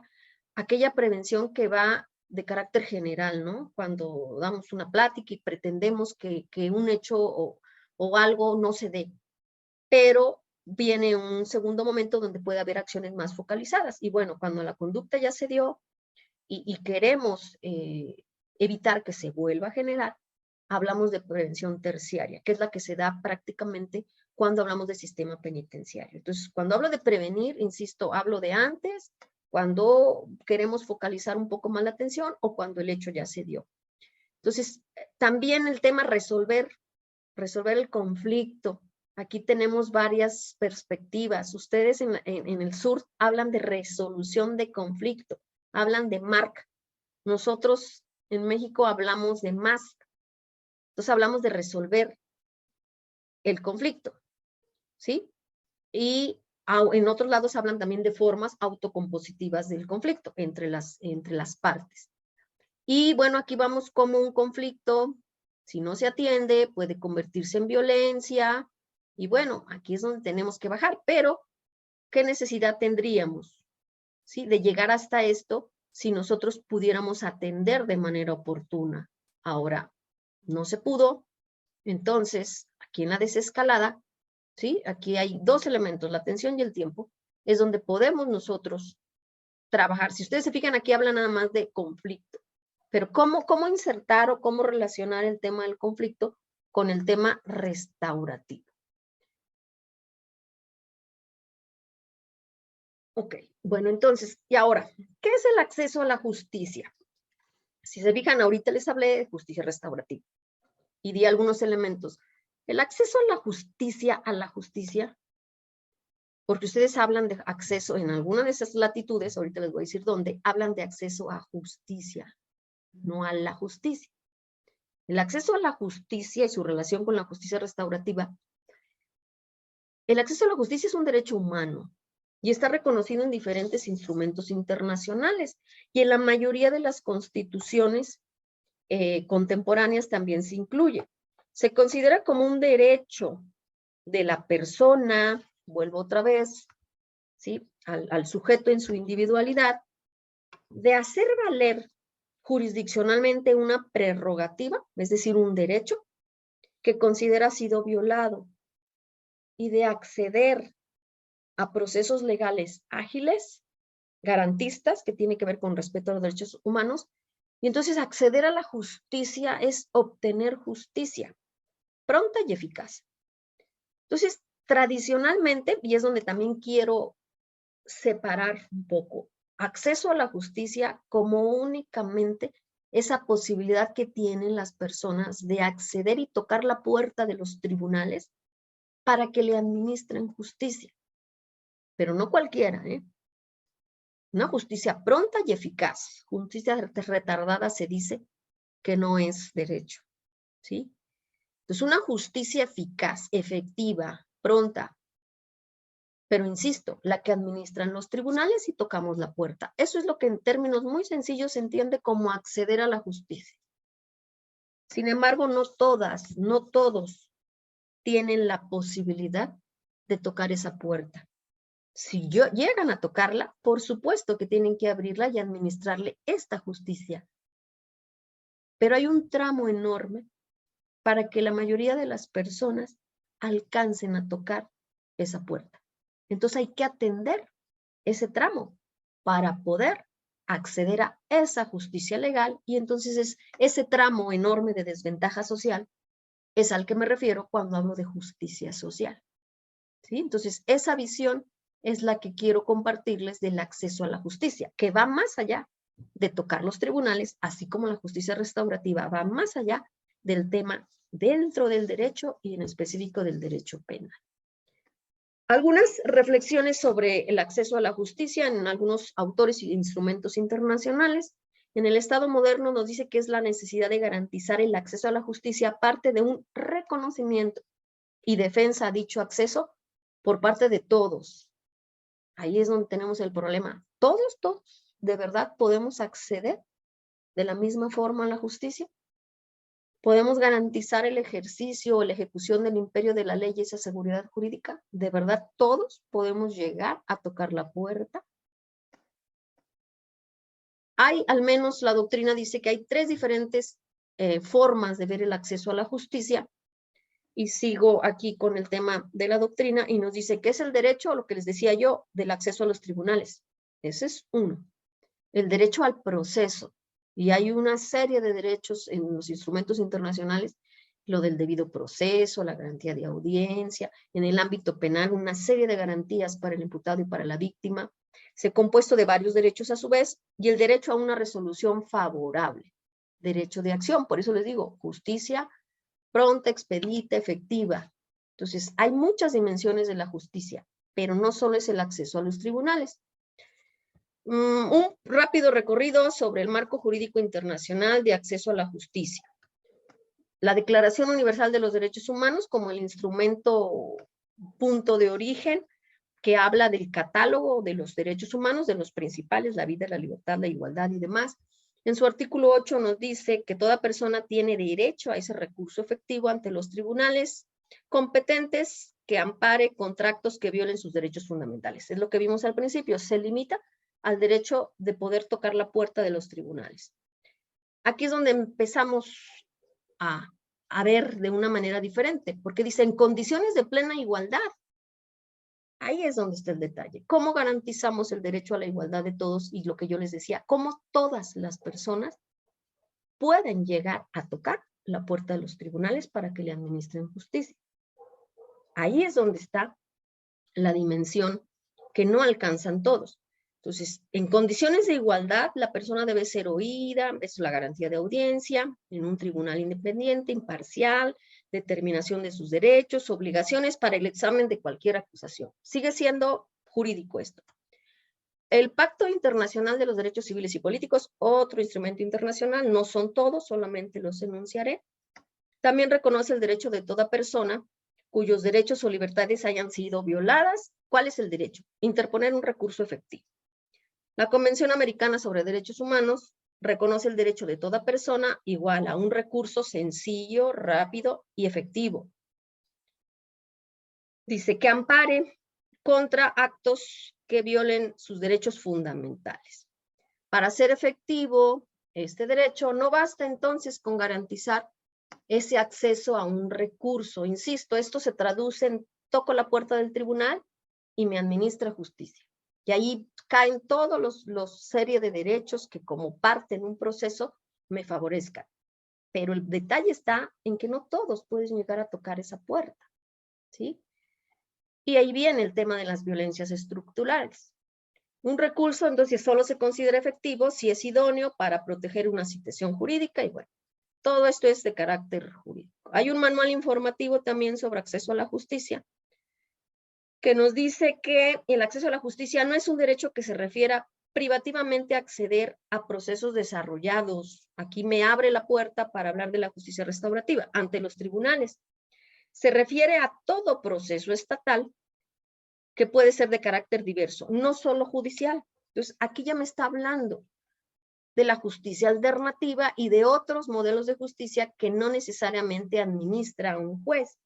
Aquella prevención que va de carácter general, ¿no? Cuando damos una plática y pretendemos que un hecho o algo no se dé, pero viene un segundo momento donde puede haber acciones más focalizadas. Y bueno, cuando la conducta ya se dio y queremos evitar que se vuelva a generar, hablamos de prevención terciaria, que es la que se da prácticamente cuando hablamos de sistema penitenciario. Entonces, cuando hablo de prevenir, insisto, hablo de antes, cuando queremos focalizar un poco más la atención o cuando el hecho ya se dio. Entonces, también el tema resolver el conflicto. Aquí tenemos varias perspectivas. Ustedes en el sur hablan de resolución de conflicto, hablan de MARC. Nosotros en México hablamos de MASC. Entonces hablamos de resolver el conflicto, ¿sí? Y en otros lados hablan también de formas autocompositivas del conflicto entre las partes. Y bueno, aquí vamos como un conflicto, si no se atiende, puede convertirse en violencia. Y bueno, aquí es donde tenemos que bajar. Pero, ¿qué necesidad tendríamos, ¿sí?, de llegar hasta esto si nosotros pudiéramos atender de manera oportuna? Ahora, no se pudo. Entonces, aquí en la desescalada, ¿sí?, aquí hay 2 elementos, la atención y el tiempo, es donde podemos nosotros trabajar. Si ustedes se fijan, aquí habla nada más de conflicto. Pero ¿cómo insertar o cómo relacionar el tema del conflicto con el tema restaurativo? Ok, bueno, entonces, y ahora, ¿qué es el acceso a la justicia? Si se fijan, ahorita les hablé de justicia restaurativa y di algunos elementos. El acceso a la justicia, porque ustedes hablan de acceso en alguna de esas latitudes, ahorita les voy a decir dónde, hablan de acceso a justicia, no a la justicia. El acceso a la justicia y su relación con la justicia restaurativa. El acceso a la justicia es un derecho humano y está reconocido en diferentes instrumentos internacionales y en la mayoría de las constituciones contemporáneas también se incluye. Se considera como un derecho de la persona, vuelvo otra vez, ¿sí? Al sujeto en su individualidad, de hacer valer jurisdiccionalmente una prerrogativa, es decir, un derecho que considera ha sido violado, y de acceder a procesos legales ágiles, garantistas, que tiene que ver con respeto a los derechos humanos, y entonces acceder a la justicia es obtener justicia, pronta y eficaz. Entonces, tradicionalmente, y es donde también quiero separar un poco, acceso a la justicia como únicamente esa posibilidad que tienen las personas de acceder y tocar la puerta de los tribunales para que le administren justicia. Pero no cualquiera, ¿eh? Una justicia pronta y eficaz. Justicia retardada se dice que no es derecho, ¿sí? Entonces, una justicia eficaz, efectiva, pronta, pero insisto, la que administran los tribunales y tocamos la puerta. Eso es lo que en términos muy sencillos se entiende como acceder a la justicia. Sin embargo, no todas, no todos tienen la posibilidad de tocar esa puerta. Si llegan a tocarla, por supuesto que tienen que abrirla y administrarle esta justicia. Pero hay un tramo enorme para que la mayoría de las personas alcancen a tocar esa puerta. Entonces hay que atender ese tramo para poder acceder a esa justicia legal, y entonces es ese tramo enorme de desventaja social es al que me refiero cuando hablo de justicia social, ¿sí? Entonces esa visión es la que quiero compartirles del acceso a la justicia, que va más allá de tocar los tribunales, así como la justicia restaurativa va más allá del tema dentro del derecho y en específico del derecho penal. Algunas reflexiones sobre el acceso a la justicia en algunos autores y instrumentos internacionales. En el Estado moderno nos dice que es la necesidad de garantizar el acceso a la justicia parte de un reconocimiento y defensa a dicho acceso por parte de todos. Ahí es donde tenemos el problema. Todos, ¿de verdad podemos acceder de la misma forma a la justicia? ¿Podemos garantizar el ejercicio o la ejecución del imperio de la ley y esa seguridad jurídica? ¿De verdad todos podemos llegar a tocar la puerta? Hay, al menos la doctrina dice que hay 3 diferentes formas de ver el acceso a la justicia, y sigo aquí con el tema de la doctrina y nos dice que es el derecho, lo que les decía yo, del acceso a los tribunales. Ese es uno. El derecho al proceso. Y hay una serie de derechos en los instrumentos internacionales, lo del debido proceso, la garantía de audiencia, en el ámbito penal una serie de garantías para el imputado y para la víctima, se compuesto de varios derechos a su vez, y el derecho a una resolución favorable, derecho de acción, por eso les digo, justicia pronta, expedita, efectiva. Entonces, hay muchas dimensiones de la justicia, pero no solo es el acceso a los tribunales. Un rápido recorrido sobre el marco jurídico internacional de acceso a la justicia. La Declaración Universal de los Derechos Humanos como el instrumento punto de origen que habla del catálogo de los derechos humanos, de los principales, la vida, la libertad, la igualdad y demás. En su artículo 8 nos dice que toda persona tiene derecho a ese recurso efectivo ante los tribunales competentes que ampare contratos que violen sus derechos fundamentales. Es lo que vimos al principio, se limita al derecho de poder tocar la puerta de los tribunales. Aquí es donde empezamos a ver de una manera diferente, porque dice en condiciones de plena igualdad. Ahí es donde está el detalle. ¿Cómo garantizamos el derecho a la igualdad de todos? Y lo que yo les decía, cómo todas las personas pueden llegar a tocar la puerta de los tribunales para que le administren justicia. Ahí es donde está la dimensión que no alcanzan todos. Entonces, en condiciones de igualdad, la persona debe ser oída, es la garantía de audiencia, en un tribunal independiente, imparcial, determinación de sus derechos, obligaciones para el examen de cualquier acusación. Sigue siendo jurídico esto. El Pacto Internacional de los Derechos Civiles y Políticos, otro instrumento internacional, no son todos, solamente los enunciaré. También reconoce el derecho de toda persona cuyos derechos o libertades hayan sido violadas. ¿Cuál es el derecho? Interponer un recurso efectivo. La Convención Americana sobre Derechos Humanos reconoce el derecho de toda persona igual a un recurso sencillo, rápido y efectivo. Dice que ampare contra actos que violen sus derechos fundamentales. Para ser efectivo este derecho, no basta entonces con garantizar ese acceso a un recurso. Insisto, esto se traduce en toco la puerta del tribunal y me administra justicia. Y ahí caen todos los serie de derechos que como parte en un proceso me favorezcan. Pero el detalle está en que no todos pueden llegar a tocar esa puerta, ¿sí? Y ahí viene el tema de las violencias estructurales. Un recurso entonces solo se considera efectivo si es idóneo para proteger una situación jurídica y bueno, todo esto es de carácter jurídico. Hay un manual informativo también sobre acceso a la justicia que nos dice que el acceso a la justicia no es un derecho que se refiera privativamente a acceder a procesos desarrollados. Aquí me abre la puerta para hablar de la justicia restaurativa ante los tribunales. Se refiere a todo proceso estatal que puede ser de carácter diverso, no solo judicial. Entonces, aquí ya me está hablando de la justicia alternativa y de otros modelos de justicia que no necesariamente administra un juez.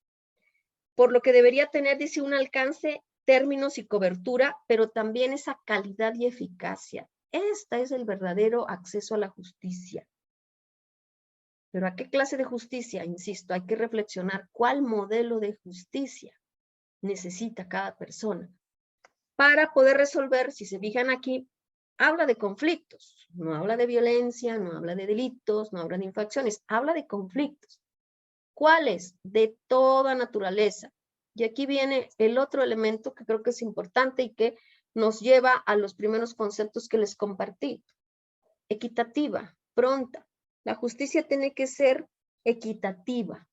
Por lo que debería tener, dice, un alcance, términos y cobertura, pero también esa calidad y eficacia. Este es el verdadero acceso a la justicia. ¿Pero a qué clase de justicia? Insisto, hay que reflexionar cuál modelo de justicia necesita cada persona para poder resolver, si se fijan aquí, habla de conflictos, no habla de violencia, no habla de delitos, no habla de infracciones, habla de conflictos. ¿Cuáles? De toda naturaleza. Y aquí viene el otro elemento que creo que es importante y que nos lleva a los primeros conceptos que les compartí. Equitativa, pronta. La justicia tiene que ser equitativa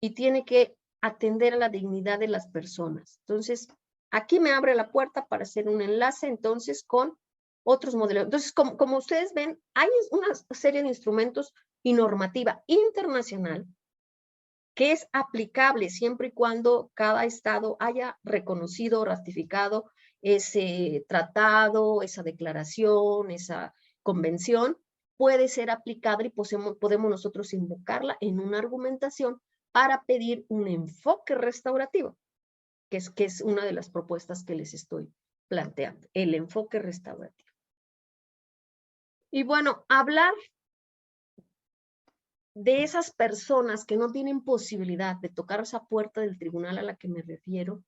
y tiene que atender a la dignidad de las personas. Entonces, aquí me abre la puerta para hacer un enlace entonces con otros modelos. Entonces, como ustedes ven, hay una serie de instrumentos y normativa internacional que es aplicable siempre y cuando cada estado haya reconocido o ratificado ese tratado, esa declaración, esa convención, puede ser aplicable y podemos nosotros invocarla en una argumentación para pedir un enfoque restaurativo, que es una de las propuestas que les estoy planteando, el enfoque restaurativo. Y bueno, hablar de esas personas que no tienen posibilidad de tocar esa puerta del tribunal a la que me refiero,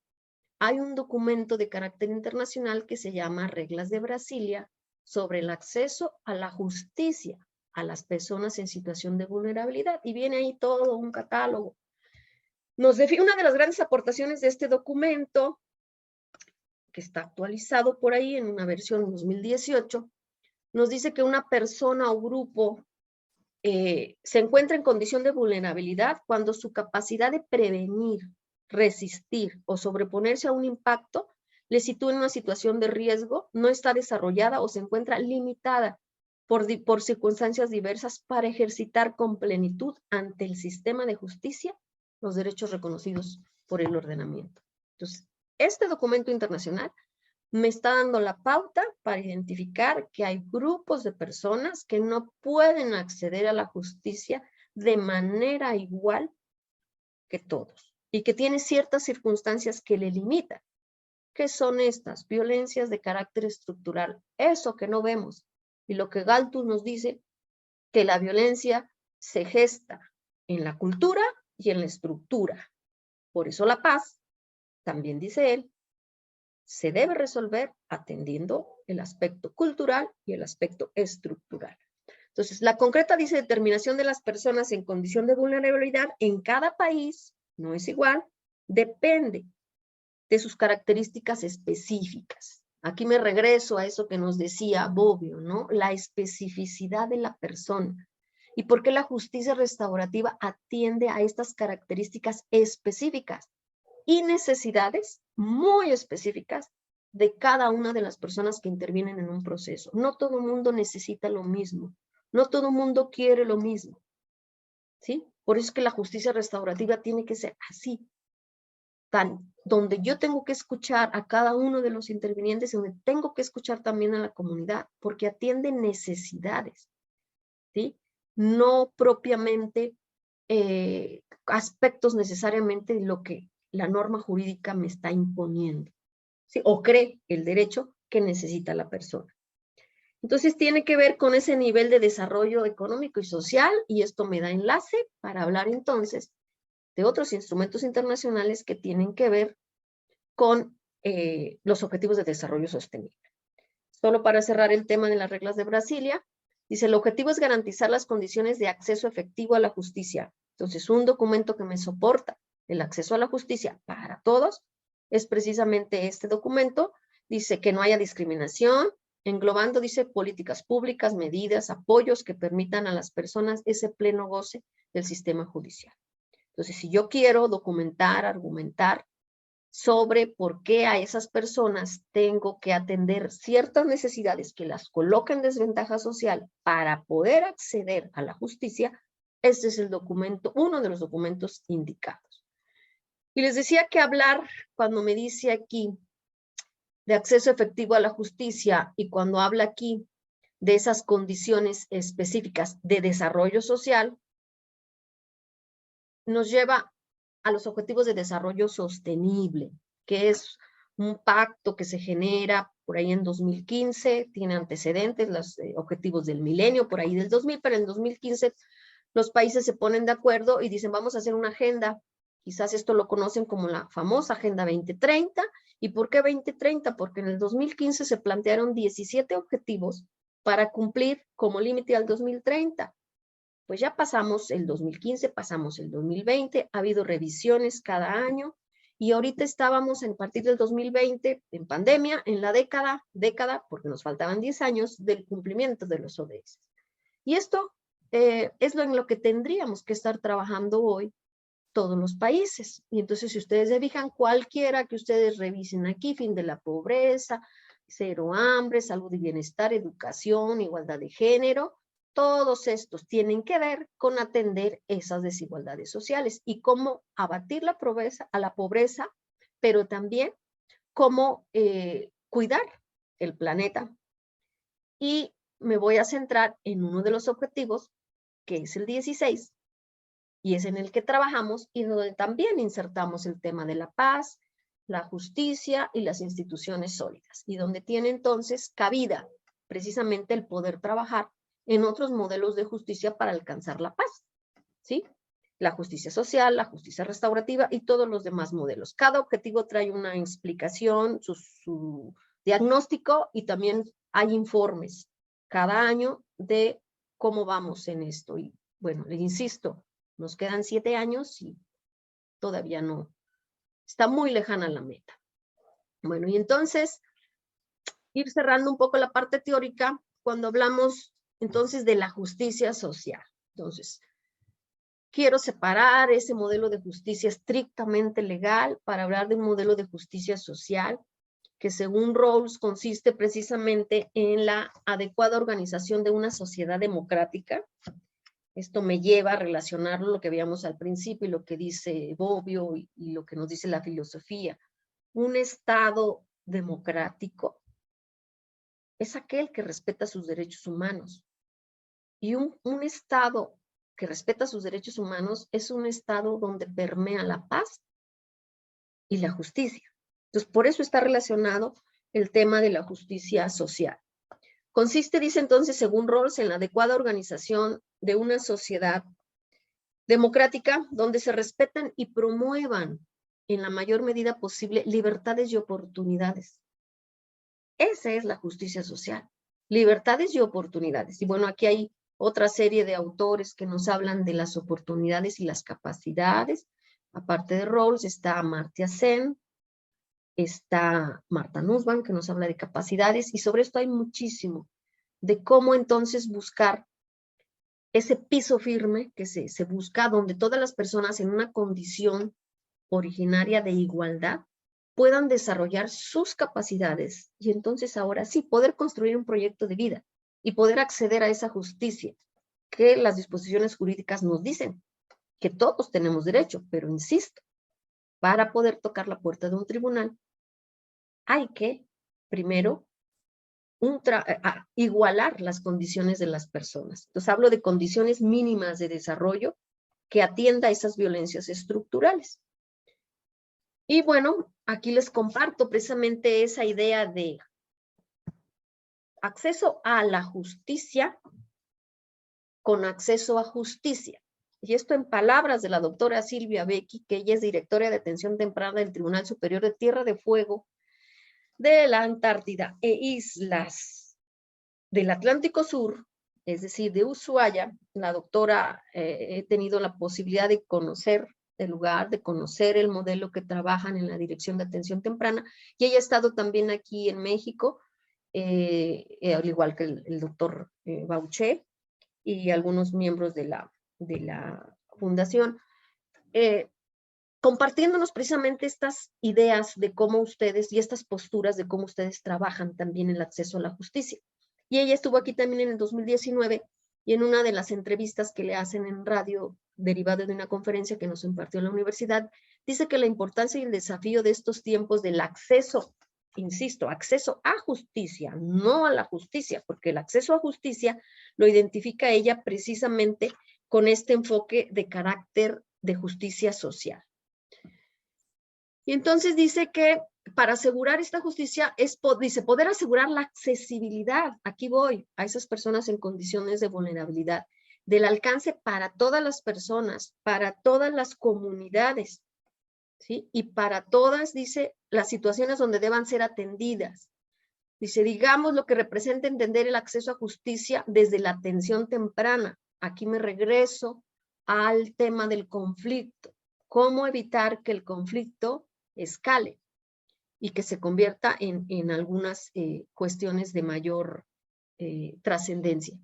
hay un documento de carácter internacional que se llama Reglas de Brasilia sobre el acceso a la justicia a las personas en situación de vulnerabilidad. Y viene ahí todo un catálogo. Nos define una de las grandes aportaciones de este documento, que está actualizado por ahí en una versión 2018, nos dice que una persona o grupo se encuentra en condición de vulnerabilidad cuando su capacidad de prevenir, resistir o sobreponerse a un impacto le sitúa en una situación de riesgo, no está desarrollada o se encuentra limitada por circunstancias diversas para ejercitar con plenitud ante el sistema de justicia los derechos reconocidos por el ordenamiento. Entonces, este documento internacional me está dando la pauta para identificar que hay grupos de personas que no pueden acceder a la justicia de manera igual que todos y que tienen ciertas circunstancias que le limitan. ¿Qué son estas? Violencias de carácter estructural. Eso que no vemos. Y lo que Galtung nos dice, que la violencia se gesta en la cultura y en la estructura. Por eso la paz, también dice él, se debe resolver atendiendo el aspecto cultural y el aspecto estructural. Entonces, la concreta dice determinación de las personas en condición de vulnerabilidad en cada país, no es igual, depende de sus características específicas. Aquí me regreso a eso que nos decía Bobbio, ¿no? La especificidad de la persona. ¿Y por qué la justicia restaurativa atiende a estas características específicas y necesidades muy específicas de cada una de las personas que intervienen en un proceso? No todo el mundo necesita lo mismo. No todo el mundo quiere lo mismo, ¿sí? Por eso es que la justicia restaurativa tiene que ser así, donde yo tengo que escuchar a cada uno de los intervinientes, donde tengo que escuchar también a la comunidad, porque atiende necesidades, ¿sí? No propiamente aspectos necesariamente de lo que la norma jurídica me está imponiendo, ¿sí? O cree el derecho que necesita la persona. Entonces tiene que ver con ese nivel de desarrollo económico y social, y esto me da enlace para hablar entonces de otros instrumentos internacionales que tienen que ver con los objetivos de desarrollo sostenible. Solo para cerrar el tema de las reglas de Brasilia, dice, el objetivo es garantizar las condiciones de acceso efectivo a la justicia. Entonces, un documento que me soporta el acceso a la justicia para todos es precisamente este documento. Dice que no haya discriminación, englobando, dice, políticas públicas, medidas, apoyos que permitan a las personas ese pleno goce del sistema judicial. Entonces, si yo quiero documentar, argumentar sobre por qué a esas personas tengo que atender ciertas necesidades que las colocan en desventaja social para poder acceder a la justicia, este es el documento, uno de los documentos indicados. Y les decía que hablar, cuando me dice aquí de acceso efectivo a la justicia y cuando habla aquí de esas condiciones específicas de desarrollo social, nos lleva a los objetivos de desarrollo sostenible, que es un pacto que se genera por ahí en 2015, tiene antecedentes, los objetivos del milenio, por ahí del 2000, pero en 2015 los países se ponen de acuerdo y dicen, vamos a hacer una agenda, quizás esto lo conocen como la famosa Agenda 2030, ¿y por qué 2030? Porque en el 2015 se plantearon 17 objetivos para cumplir como límite al 2030. Pues ya pasamos el 2015, pasamos el 2020, ha habido revisiones cada año y ahorita estábamos a partir del 2020 en pandemia, en la década, porque nos faltaban 10 años del cumplimiento de los ODS. Y esto es en lo que tendríamos que estar trabajando hoy todos los países. Y entonces si ustedes se fijan, cualquiera que ustedes revisen aquí, fin de la pobreza, cero hambre, salud y bienestar, educación, igualdad de género, todos estos tienen que ver con atender esas desigualdades sociales y cómo abatir la pobreza, pero también cómo cuidar el planeta. Y me voy a centrar en uno de los objetivos, que es el 16, y es en el que trabajamos y donde también insertamos el tema de la paz, la justicia y las instituciones sólidas, y donde tiene entonces cabida precisamente el poder trabajar en otros modelos de justicia para alcanzar la paz, ¿sí? La justicia social, la justicia restaurativa y todos los demás modelos. Cada objetivo trae una explicación, su diagnóstico y también hay informes cada año de cómo vamos en esto. Y bueno, les insisto, nos quedan 7 años y todavía no, está muy lejana la meta. Bueno, y entonces, ir cerrando un poco la parte teórica, cuando hablamos entonces de la justicia social. Entonces, quiero separar ese modelo de justicia estrictamente legal para hablar de un modelo de justicia social que según Rawls consiste precisamente en la adecuada organización de una sociedad democrática. Esto me lleva a relacionarlo lo que veíamos al principio y lo que dice Bobbio y lo que nos dice la filosofía. Un Estado democrático es aquel que respeta sus derechos humanos. Y un Estado que respeta sus derechos humanos es un Estado donde permea la paz y la justicia. Entonces, por eso está relacionado el tema de la justicia social. Consiste, dice entonces, según Rawls, en la adecuada organización de una sociedad democrática donde se respetan y promuevan en la mayor medida posible libertades y oportunidades. Esa es la justicia social, libertades y oportunidades. Y bueno, aquí hay otra serie de autores que nos hablan de las oportunidades y las capacidades. Aparte de Rawls está Amartya Sen, está Martha Nussbaum, que nos habla de capacidades, y sobre esto hay muchísimo, de cómo entonces buscar ese piso firme que se busca, donde todas las personas en una condición originaria de igualdad puedan desarrollar sus capacidades y entonces ahora sí poder construir un proyecto de vida y poder acceder a esa justicia que las disposiciones jurídicas nos dicen que todos tenemos derecho, pero insisto, para poder tocar la puerta de un tribunal hay que primero igualar las condiciones de las personas. Entonces hablo de condiciones mínimas de desarrollo que atienda a esas violencias estructurales. Y bueno, aquí les comparto precisamente esa idea de acceso a la justicia con acceso a justicia. Y esto en palabras de la doctora Silvia Becchi, que ella es directora de atención temprana del Tribunal Superior de Tierra de Fuego de la Antártida e islas del Atlántico Sur, es decir, de Ushuaia. La doctora, he tenido la posibilidad de conocer el lugar, de conocer el modelo que trabajan en la Dirección de Atención Temprana, y ella ha estado también aquí en México, al igual que el doctor Bauché y algunos miembros de la fundación, compartiéndonos precisamente estas ideas de cómo ustedes y estas posturas de cómo ustedes trabajan también el acceso a la justicia. Y ella estuvo aquí también en el 2019 y en una de las entrevistas que le hacen en radio, derivado de una conferencia que nos impartió en la universidad, dice que la importancia y el desafío de estos tiempos del acceso, insisto, acceso a justicia, no a la justicia, porque el acceso a justicia lo identifica ella precisamente con este enfoque de carácter de justicia social. Y entonces dice que para asegurar esta justicia dice, poder asegurar la accesibilidad, aquí voy, a esas personas en condiciones de vulnerabilidad, del alcance para todas las personas, para todas las comunidades, ¿sí? Y para todas, dice, las situaciones donde deban ser atendidas. Dice, digamos lo que representa entender el acceso a justicia desde la atención temprana. Aquí me regreso al tema del conflicto. ¿Cómo evitar que el conflicto escale y que se convierta en algunas cuestiones de mayor trascendencia?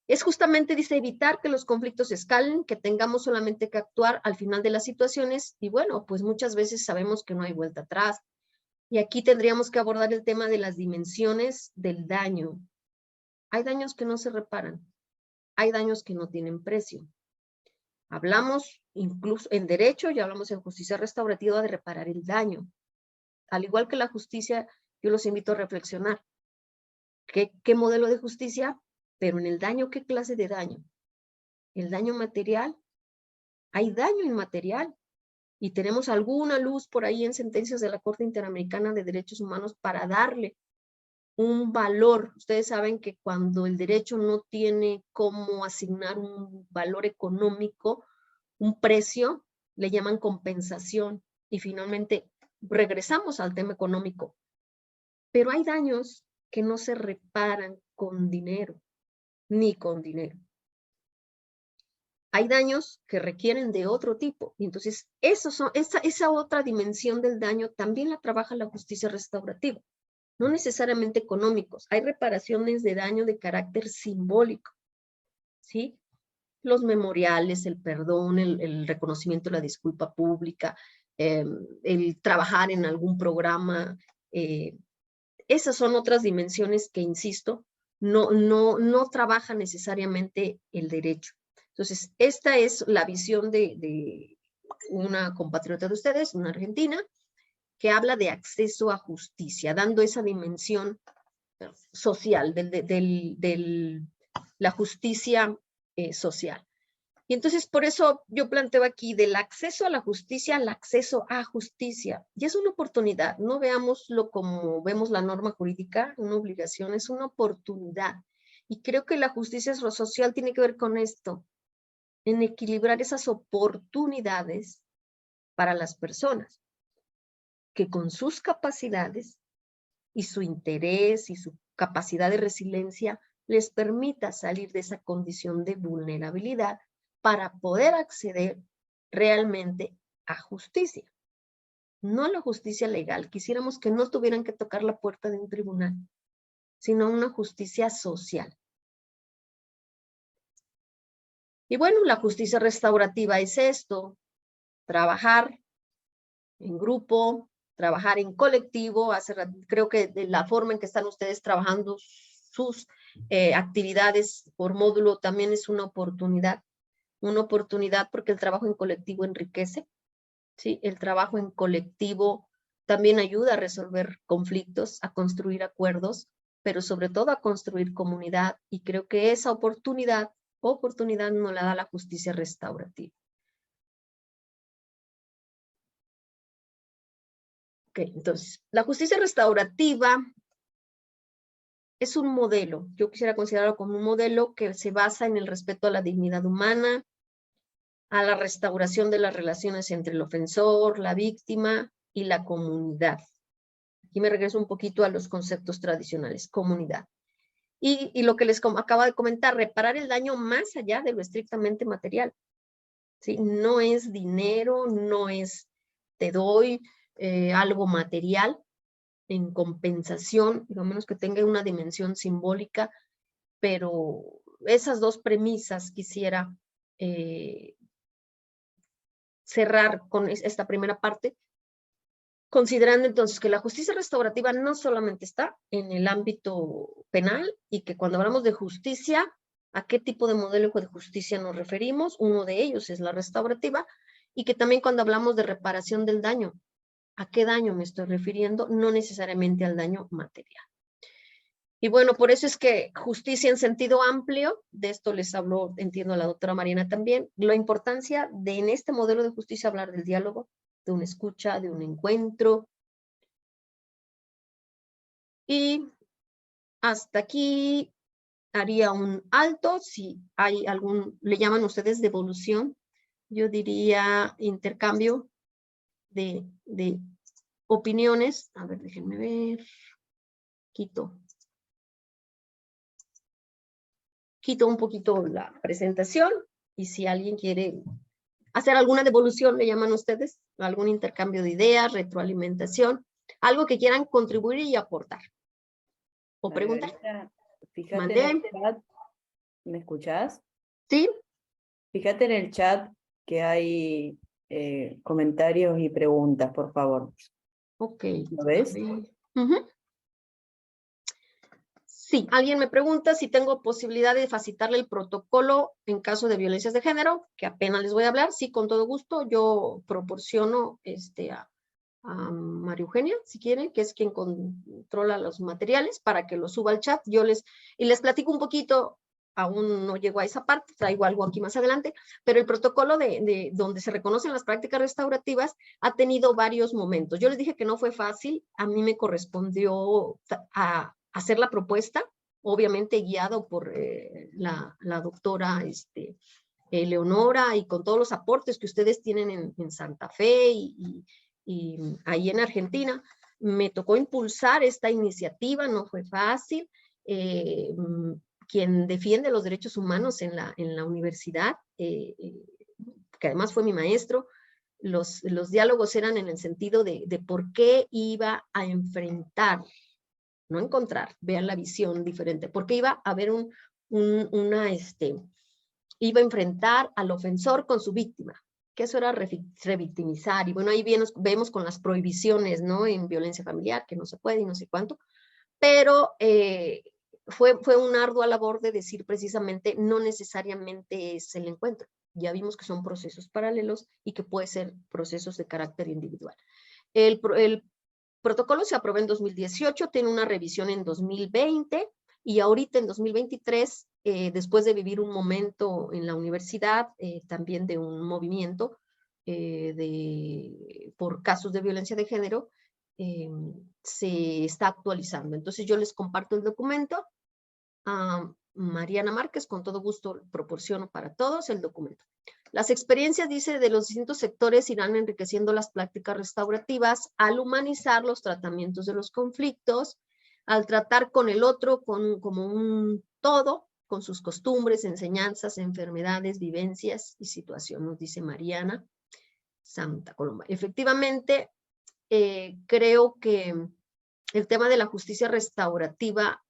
Es justamente, dice, evitar que los conflictos escalen, que tengamos solamente que actuar al final de las situaciones, y bueno, pues muchas veces sabemos que no hay vuelta atrás. Y aquí tendríamos que abordar el tema de las dimensiones del daño. Hay daños que no se reparan, hay daños que no tienen precio. Hablamos incluso en derecho y hablamos en justicia restaurativa de reparar el daño. Al igual que la justicia, yo los invito a reflexionar. ¿Qué modelo de justicia? Pero en el daño, ¿qué clase de daño? ¿El daño material? Hay daño inmaterial. Y tenemos alguna luz por ahí en sentencias de la Corte Interamericana de Derechos Humanos para darle un valor. Ustedes saben que cuando el derecho no tiene cómo asignar un valor económico, un precio, le llaman compensación. Y finalmente regresamos al tema económico. Pero hay daños que no se reparan con dinero, ni con dinero. Hay daños que requieren de otro tipo. Y entonces, esa otra dimensión del daño también la trabaja la justicia restaurativa. No necesariamente económicos. Hay reparaciones de daño de carácter simbólico, ¿sí? Los memoriales, el perdón, el reconocimiento de la disculpa pública, el trabajar en algún programa. Esas son otras dimensiones que, insisto, no trabaja necesariamente el derecho. Entonces, esta es la visión de una compatriota de ustedes, una argentina, que habla de acceso a justicia, dando esa dimensión social, la justicia social. Y entonces por eso yo planteo aquí del acceso a la justicia al acceso a justicia. Y es una oportunidad, no veámoslo como vemos la norma jurídica, una obligación, es una oportunidad. Y creo que la justicia social tiene que ver con esto, en equilibrar esas oportunidades para las personas que con sus capacidades y su interés y su capacidad de resiliencia les permita salir de esa condición de vulnerabilidad para poder acceder realmente a justicia. No a la justicia legal. Quisiéramos que no tuvieran que tocar la puerta de un tribunal, sino una justicia social. Y bueno, la justicia restaurativa es esto: trabajar en grupo, trabajar en colectivo. Creo que de la forma en que están ustedes trabajando sus actividades por módulo también es una oportunidad porque el trabajo en colectivo enriquece, ¿sí? El trabajo en colectivo también ayuda a resolver conflictos, a construir acuerdos, pero sobre todo a construir comunidad, y creo que esa oportunidad no la da la justicia restaurativa. Ok, entonces, la justicia restaurativa es un modelo. Yo quisiera considerarlo como un modelo que se basa en el respeto a la dignidad humana, a la restauración de las relaciones entre el ofensor, la víctima y la comunidad. Aquí me regreso un poquito a los conceptos tradicionales: comunidad. Y lo que les acabo de comentar, reparar el daño más allá de lo estrictamente material, ¿sí? No es dinero, no es te doy algo material en compensación, a menos que tenga una dimensión simbólica, pero esas dos premisas quisiera cerrar con esta primera parte, considerando entonces que la justicia restaurativa no solamente está en el ámbito penal, y que cuando hablamos de justicia, ¿a qué tipo de modelo de justicia nos referimos? Uno de ellos es la restaurativa, y que también cuando hablamos de reparación del daño, ¿a qué daño me estoy refiriendo? No necesariamente al daño material. Y bueno, por eso es que justicia en sentido amplio, de esto les habló, entiendo, la doctora Mariana también, la importancia de en este modelo de justicia hablar del diálogo, de una escucha, de un encuentro. Y hasta aquí haría un alto. Si hay algún, le llaman ustedes devolución, yo diría intercambio de opiniones. A ver, déjenme ver. Quito un poquito la presentación, y si alguien quiere hacer alguna devolución, le llaman ustedes, algún intercambio de ideas, retroalimentación, algo que quieran contribuir y aportar. ¿O preguntar? Fíjate en el chat, ¿me escuchás? Sí. Fíjate en el chat que hay comentarios y preguntas, por favor. Ok. ¿Lo ves? Sí, alguien me pregunta si tengo posibilidad de facilitarle el protocolo en caso de violencias de género, que apenas les voy a hablar. Sí, con todo gusto. Yo proporciono a María Eugenia, si quieren, que es quien controla los materiales, para que los suba al chat. Y les platico un poquito. Aún no llego a esa parte, traigo algo aquí más adelante, pero el protocolo de donde se reconocen las prácticas restaurativas ha tenido varios momentos. Yo les dije que no fue fácil. A mí me correspondió hacer la propuesta, obviamente guiado por la doctora Leonora, y con todos los aportes que ustedes tienen en Santa Fe y ahí en Argentina. Me tocó impulsar esta iniciativa, no fue fácil. Quien defiende los derechos humanos en la universidad, que además fue mi maestro, los diálogos eran en el sentido de por qué iba a enfrentar, no encontrar, vean la visión diferente, porque iba a haber iba a enfrentar al ofensor con su víctima, que eso era revictimizar. Y bueno, ahí vemos con las prohibiciones, ¿no? En violencia familiar, que no se puede y no sé cuánto, pero fue una ardua labor de decir precisamente, no necesariamente es el encuentro. Ya vimos que son procesos paralelos y que puede ser procesos de carácter individual. El protocolo se aprobó en 2018, tiene una revisión en 2020, y ahorita en 2023, después de vivir un momento en la universidad, también de un movimiento por casos de violencia de género, se está actualizando. Entonces yo les comparto el documento. Mariana Márquez, con todo gusto proporciono para todos el documento. Las experiencias, dice, de los distintos sectores irán enriqueciendo las prácticas restaurativas al humanizar los tratamientos de los conflictos, al tratar con el otro como un todo con sus costumbres, enseñanzas, enfermedades, vivencias y situaciones, nos dice Mariana Santa Coloma. Efectivamente, creo que el tema de la justicia restaurativa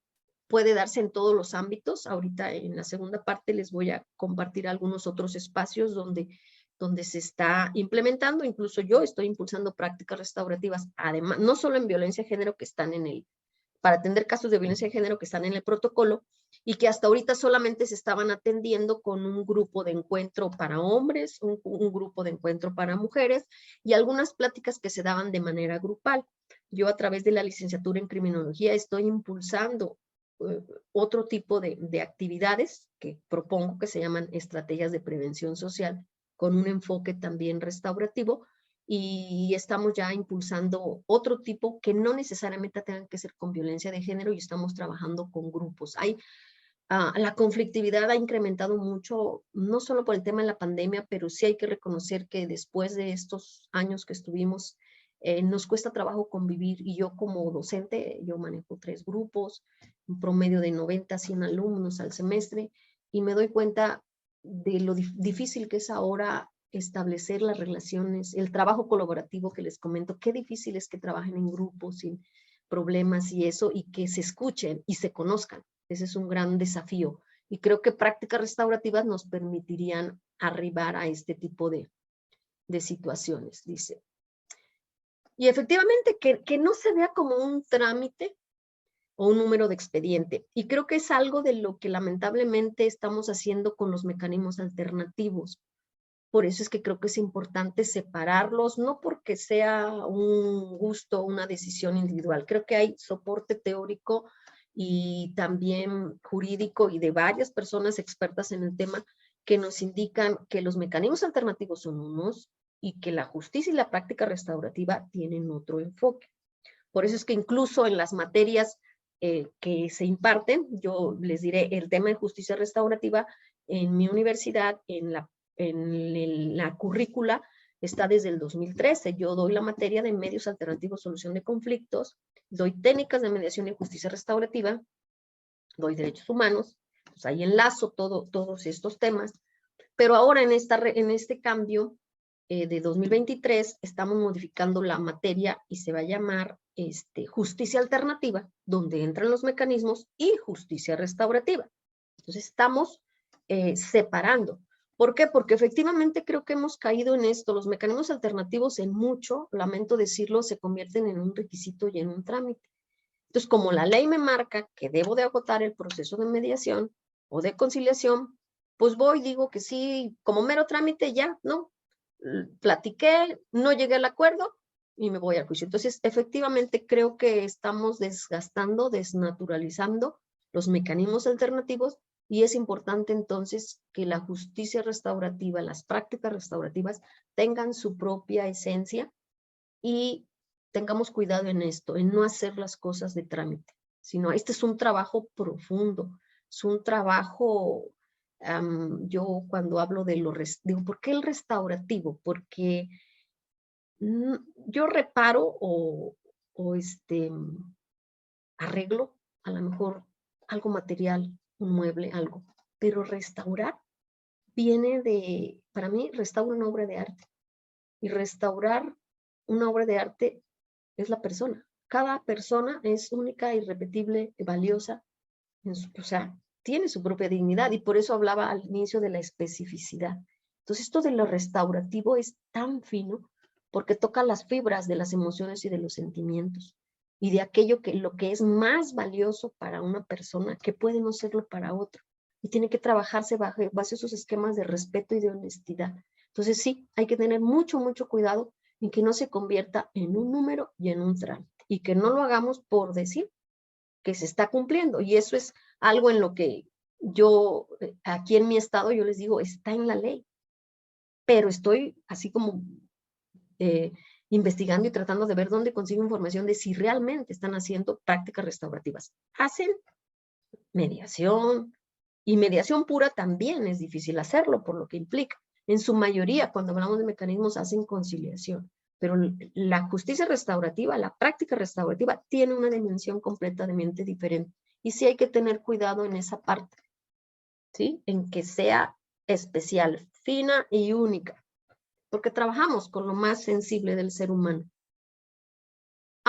puede darse en todos los ámbitos. Ahorita en la segunda parte les voy a compartir algunos otros espacios donde se está implementando. Incluso yo estoy impulsando prácticas restaurativas, además, no solo en violencia de género que están para atender casos de violencia de género que están en el protocolo, y que hasta ahorita solamente se estaban atendiendo con un grupo de encuentro para hombres, un grupo de encuentro para mujeres, y algunas pláticas que se daban de manera grupal. Yo a través de la licenciatura en criminología estoy impulsando otro tipo de actividades que propongo que se llaman estrategias de prevención social, con un enfoque también restaurativo, y estamos ya impulsando otro tipo que no necesariamente tengan que ser con violencia de género, y estamos trabajando con grupos. La conflictividad ha incrementado mucho, no solo por el tema de la pandemia, pero sí hay que reconocer que después de estos años que estuvimos, nos cuesta trabajo convivir, y yo como docente, yo manejo 3 grupos, un promedio de 90 a 100 alumnos al semestre, y me doy cuenta de lo difícil que es ahora establecer las relaciones, el trabajo colaborativo que les comento, qué difícil es que trabajen en grupos sin problemas y eso, y que se escuchen y se conozcan. Ese es un gran desafío, y creo que prácticas restaurativas nos permitirían arribar a este tipo de situaciones, dice. Y efectivamente que no se vea como un trámite o un número de expediente. Y creo que es algo de lo que lamentablemente estamos haciendo con los mecanismos alternativos. Por eso es que creo que es importante separarlos, no porque sea un gusto, una decisión individual. Creo que hay soporte teórico y también jurídico y de varias personas expertas en el tema que nos indican que los mecanismos alternativos son unos y que la justicia y la práctica restaurativa tienen otro enfoque. Por eso es que incluso en las materias que se imparten, yo les diré el tema de justicia restaurativa en mi universidad, en la currícula, está desde el 2013. Yo doy la materia de medios alternativos, solución de conflictos, doy técnicas de mediación y justicia restaurativa, doy derechos humanos, pues ahí enlazo todos estos temas, pero ahora en este cambio de 2023 estamos modificando la materia y se va a llamar justicia alternativa, donde entran los mecanismos, y justicia restaurativa. Entonces estamos separando. ¿Por qué? Porque efectivamente creo que hemos caído en esto. Los mecanismos alternativos en mucho, lamento decirlo, se convierten en un requisito y en un trámite. Entonces, como la ley me marca que debo de agotar el proceso de mediación o de conciliación, pues voy, digo que sí, como mero trámite ya, ¿no? Platiqué, no llegué al acuerdo y me voy al juicio. Entonces, efectivamente, creo que estamos desgastando, desnaturalizando los mecanismos alternativos, y es importante entonces que la justicia restaurativa, las prácticas restaurativas tengan su propia esencia, y tengamos cuidado en esto, en no hacer las cosas de trámite, sino este es un trabajo profundo, es un trabajo, yo cuando hablo de digo, ¿por qué el restaurativo? Porque yo reparo o arreglo a lo mejor algo material, un mueble, algo, pero restaurar viene para mí, restaura una obra de arte, y restaurar una obra de arte es la persona. Cada persona es única, irrepetible, valiosa, o sea, tiene su propia dignidad, y por eso hablaba al inicio de la especificidad. Entonces, esto de lo restaurativo es tan fino porque toca las fibras de las emociones y de los sentimientos, y de aquello lo que es más valioso para una persona que puede no serlo para otro, y tiene que trabajarse bajo esos esquemas de respeto y de honestidad. Entonces, sí, hay que tener mucho, mucho cuidado en que no se convierta en un número y en un trámite, y que no lo hagamos por decir que se está cumpliendo. Y eso es algo en lo que yo, aquí en mi estado, yo les digo, está en la ley, pero estoy así como investigando y tratando de ver dónde consigo información de si realmente están haciendo prácticas restaurativas. Hacen mediación, y mediación pura también es difícil hacerlo por lo que implica. En su mayoría, cuando hablamos de mecanismos, hacen conciliación, pero la justicia restaurativa, la práctica restaurativa, tiene una dimensión completamente diferente, Y sí hay que tener cuidado en esa parte, ¿sí? En que sea especial, fina y única, porque trabajamos con lo más sensible del ser humano.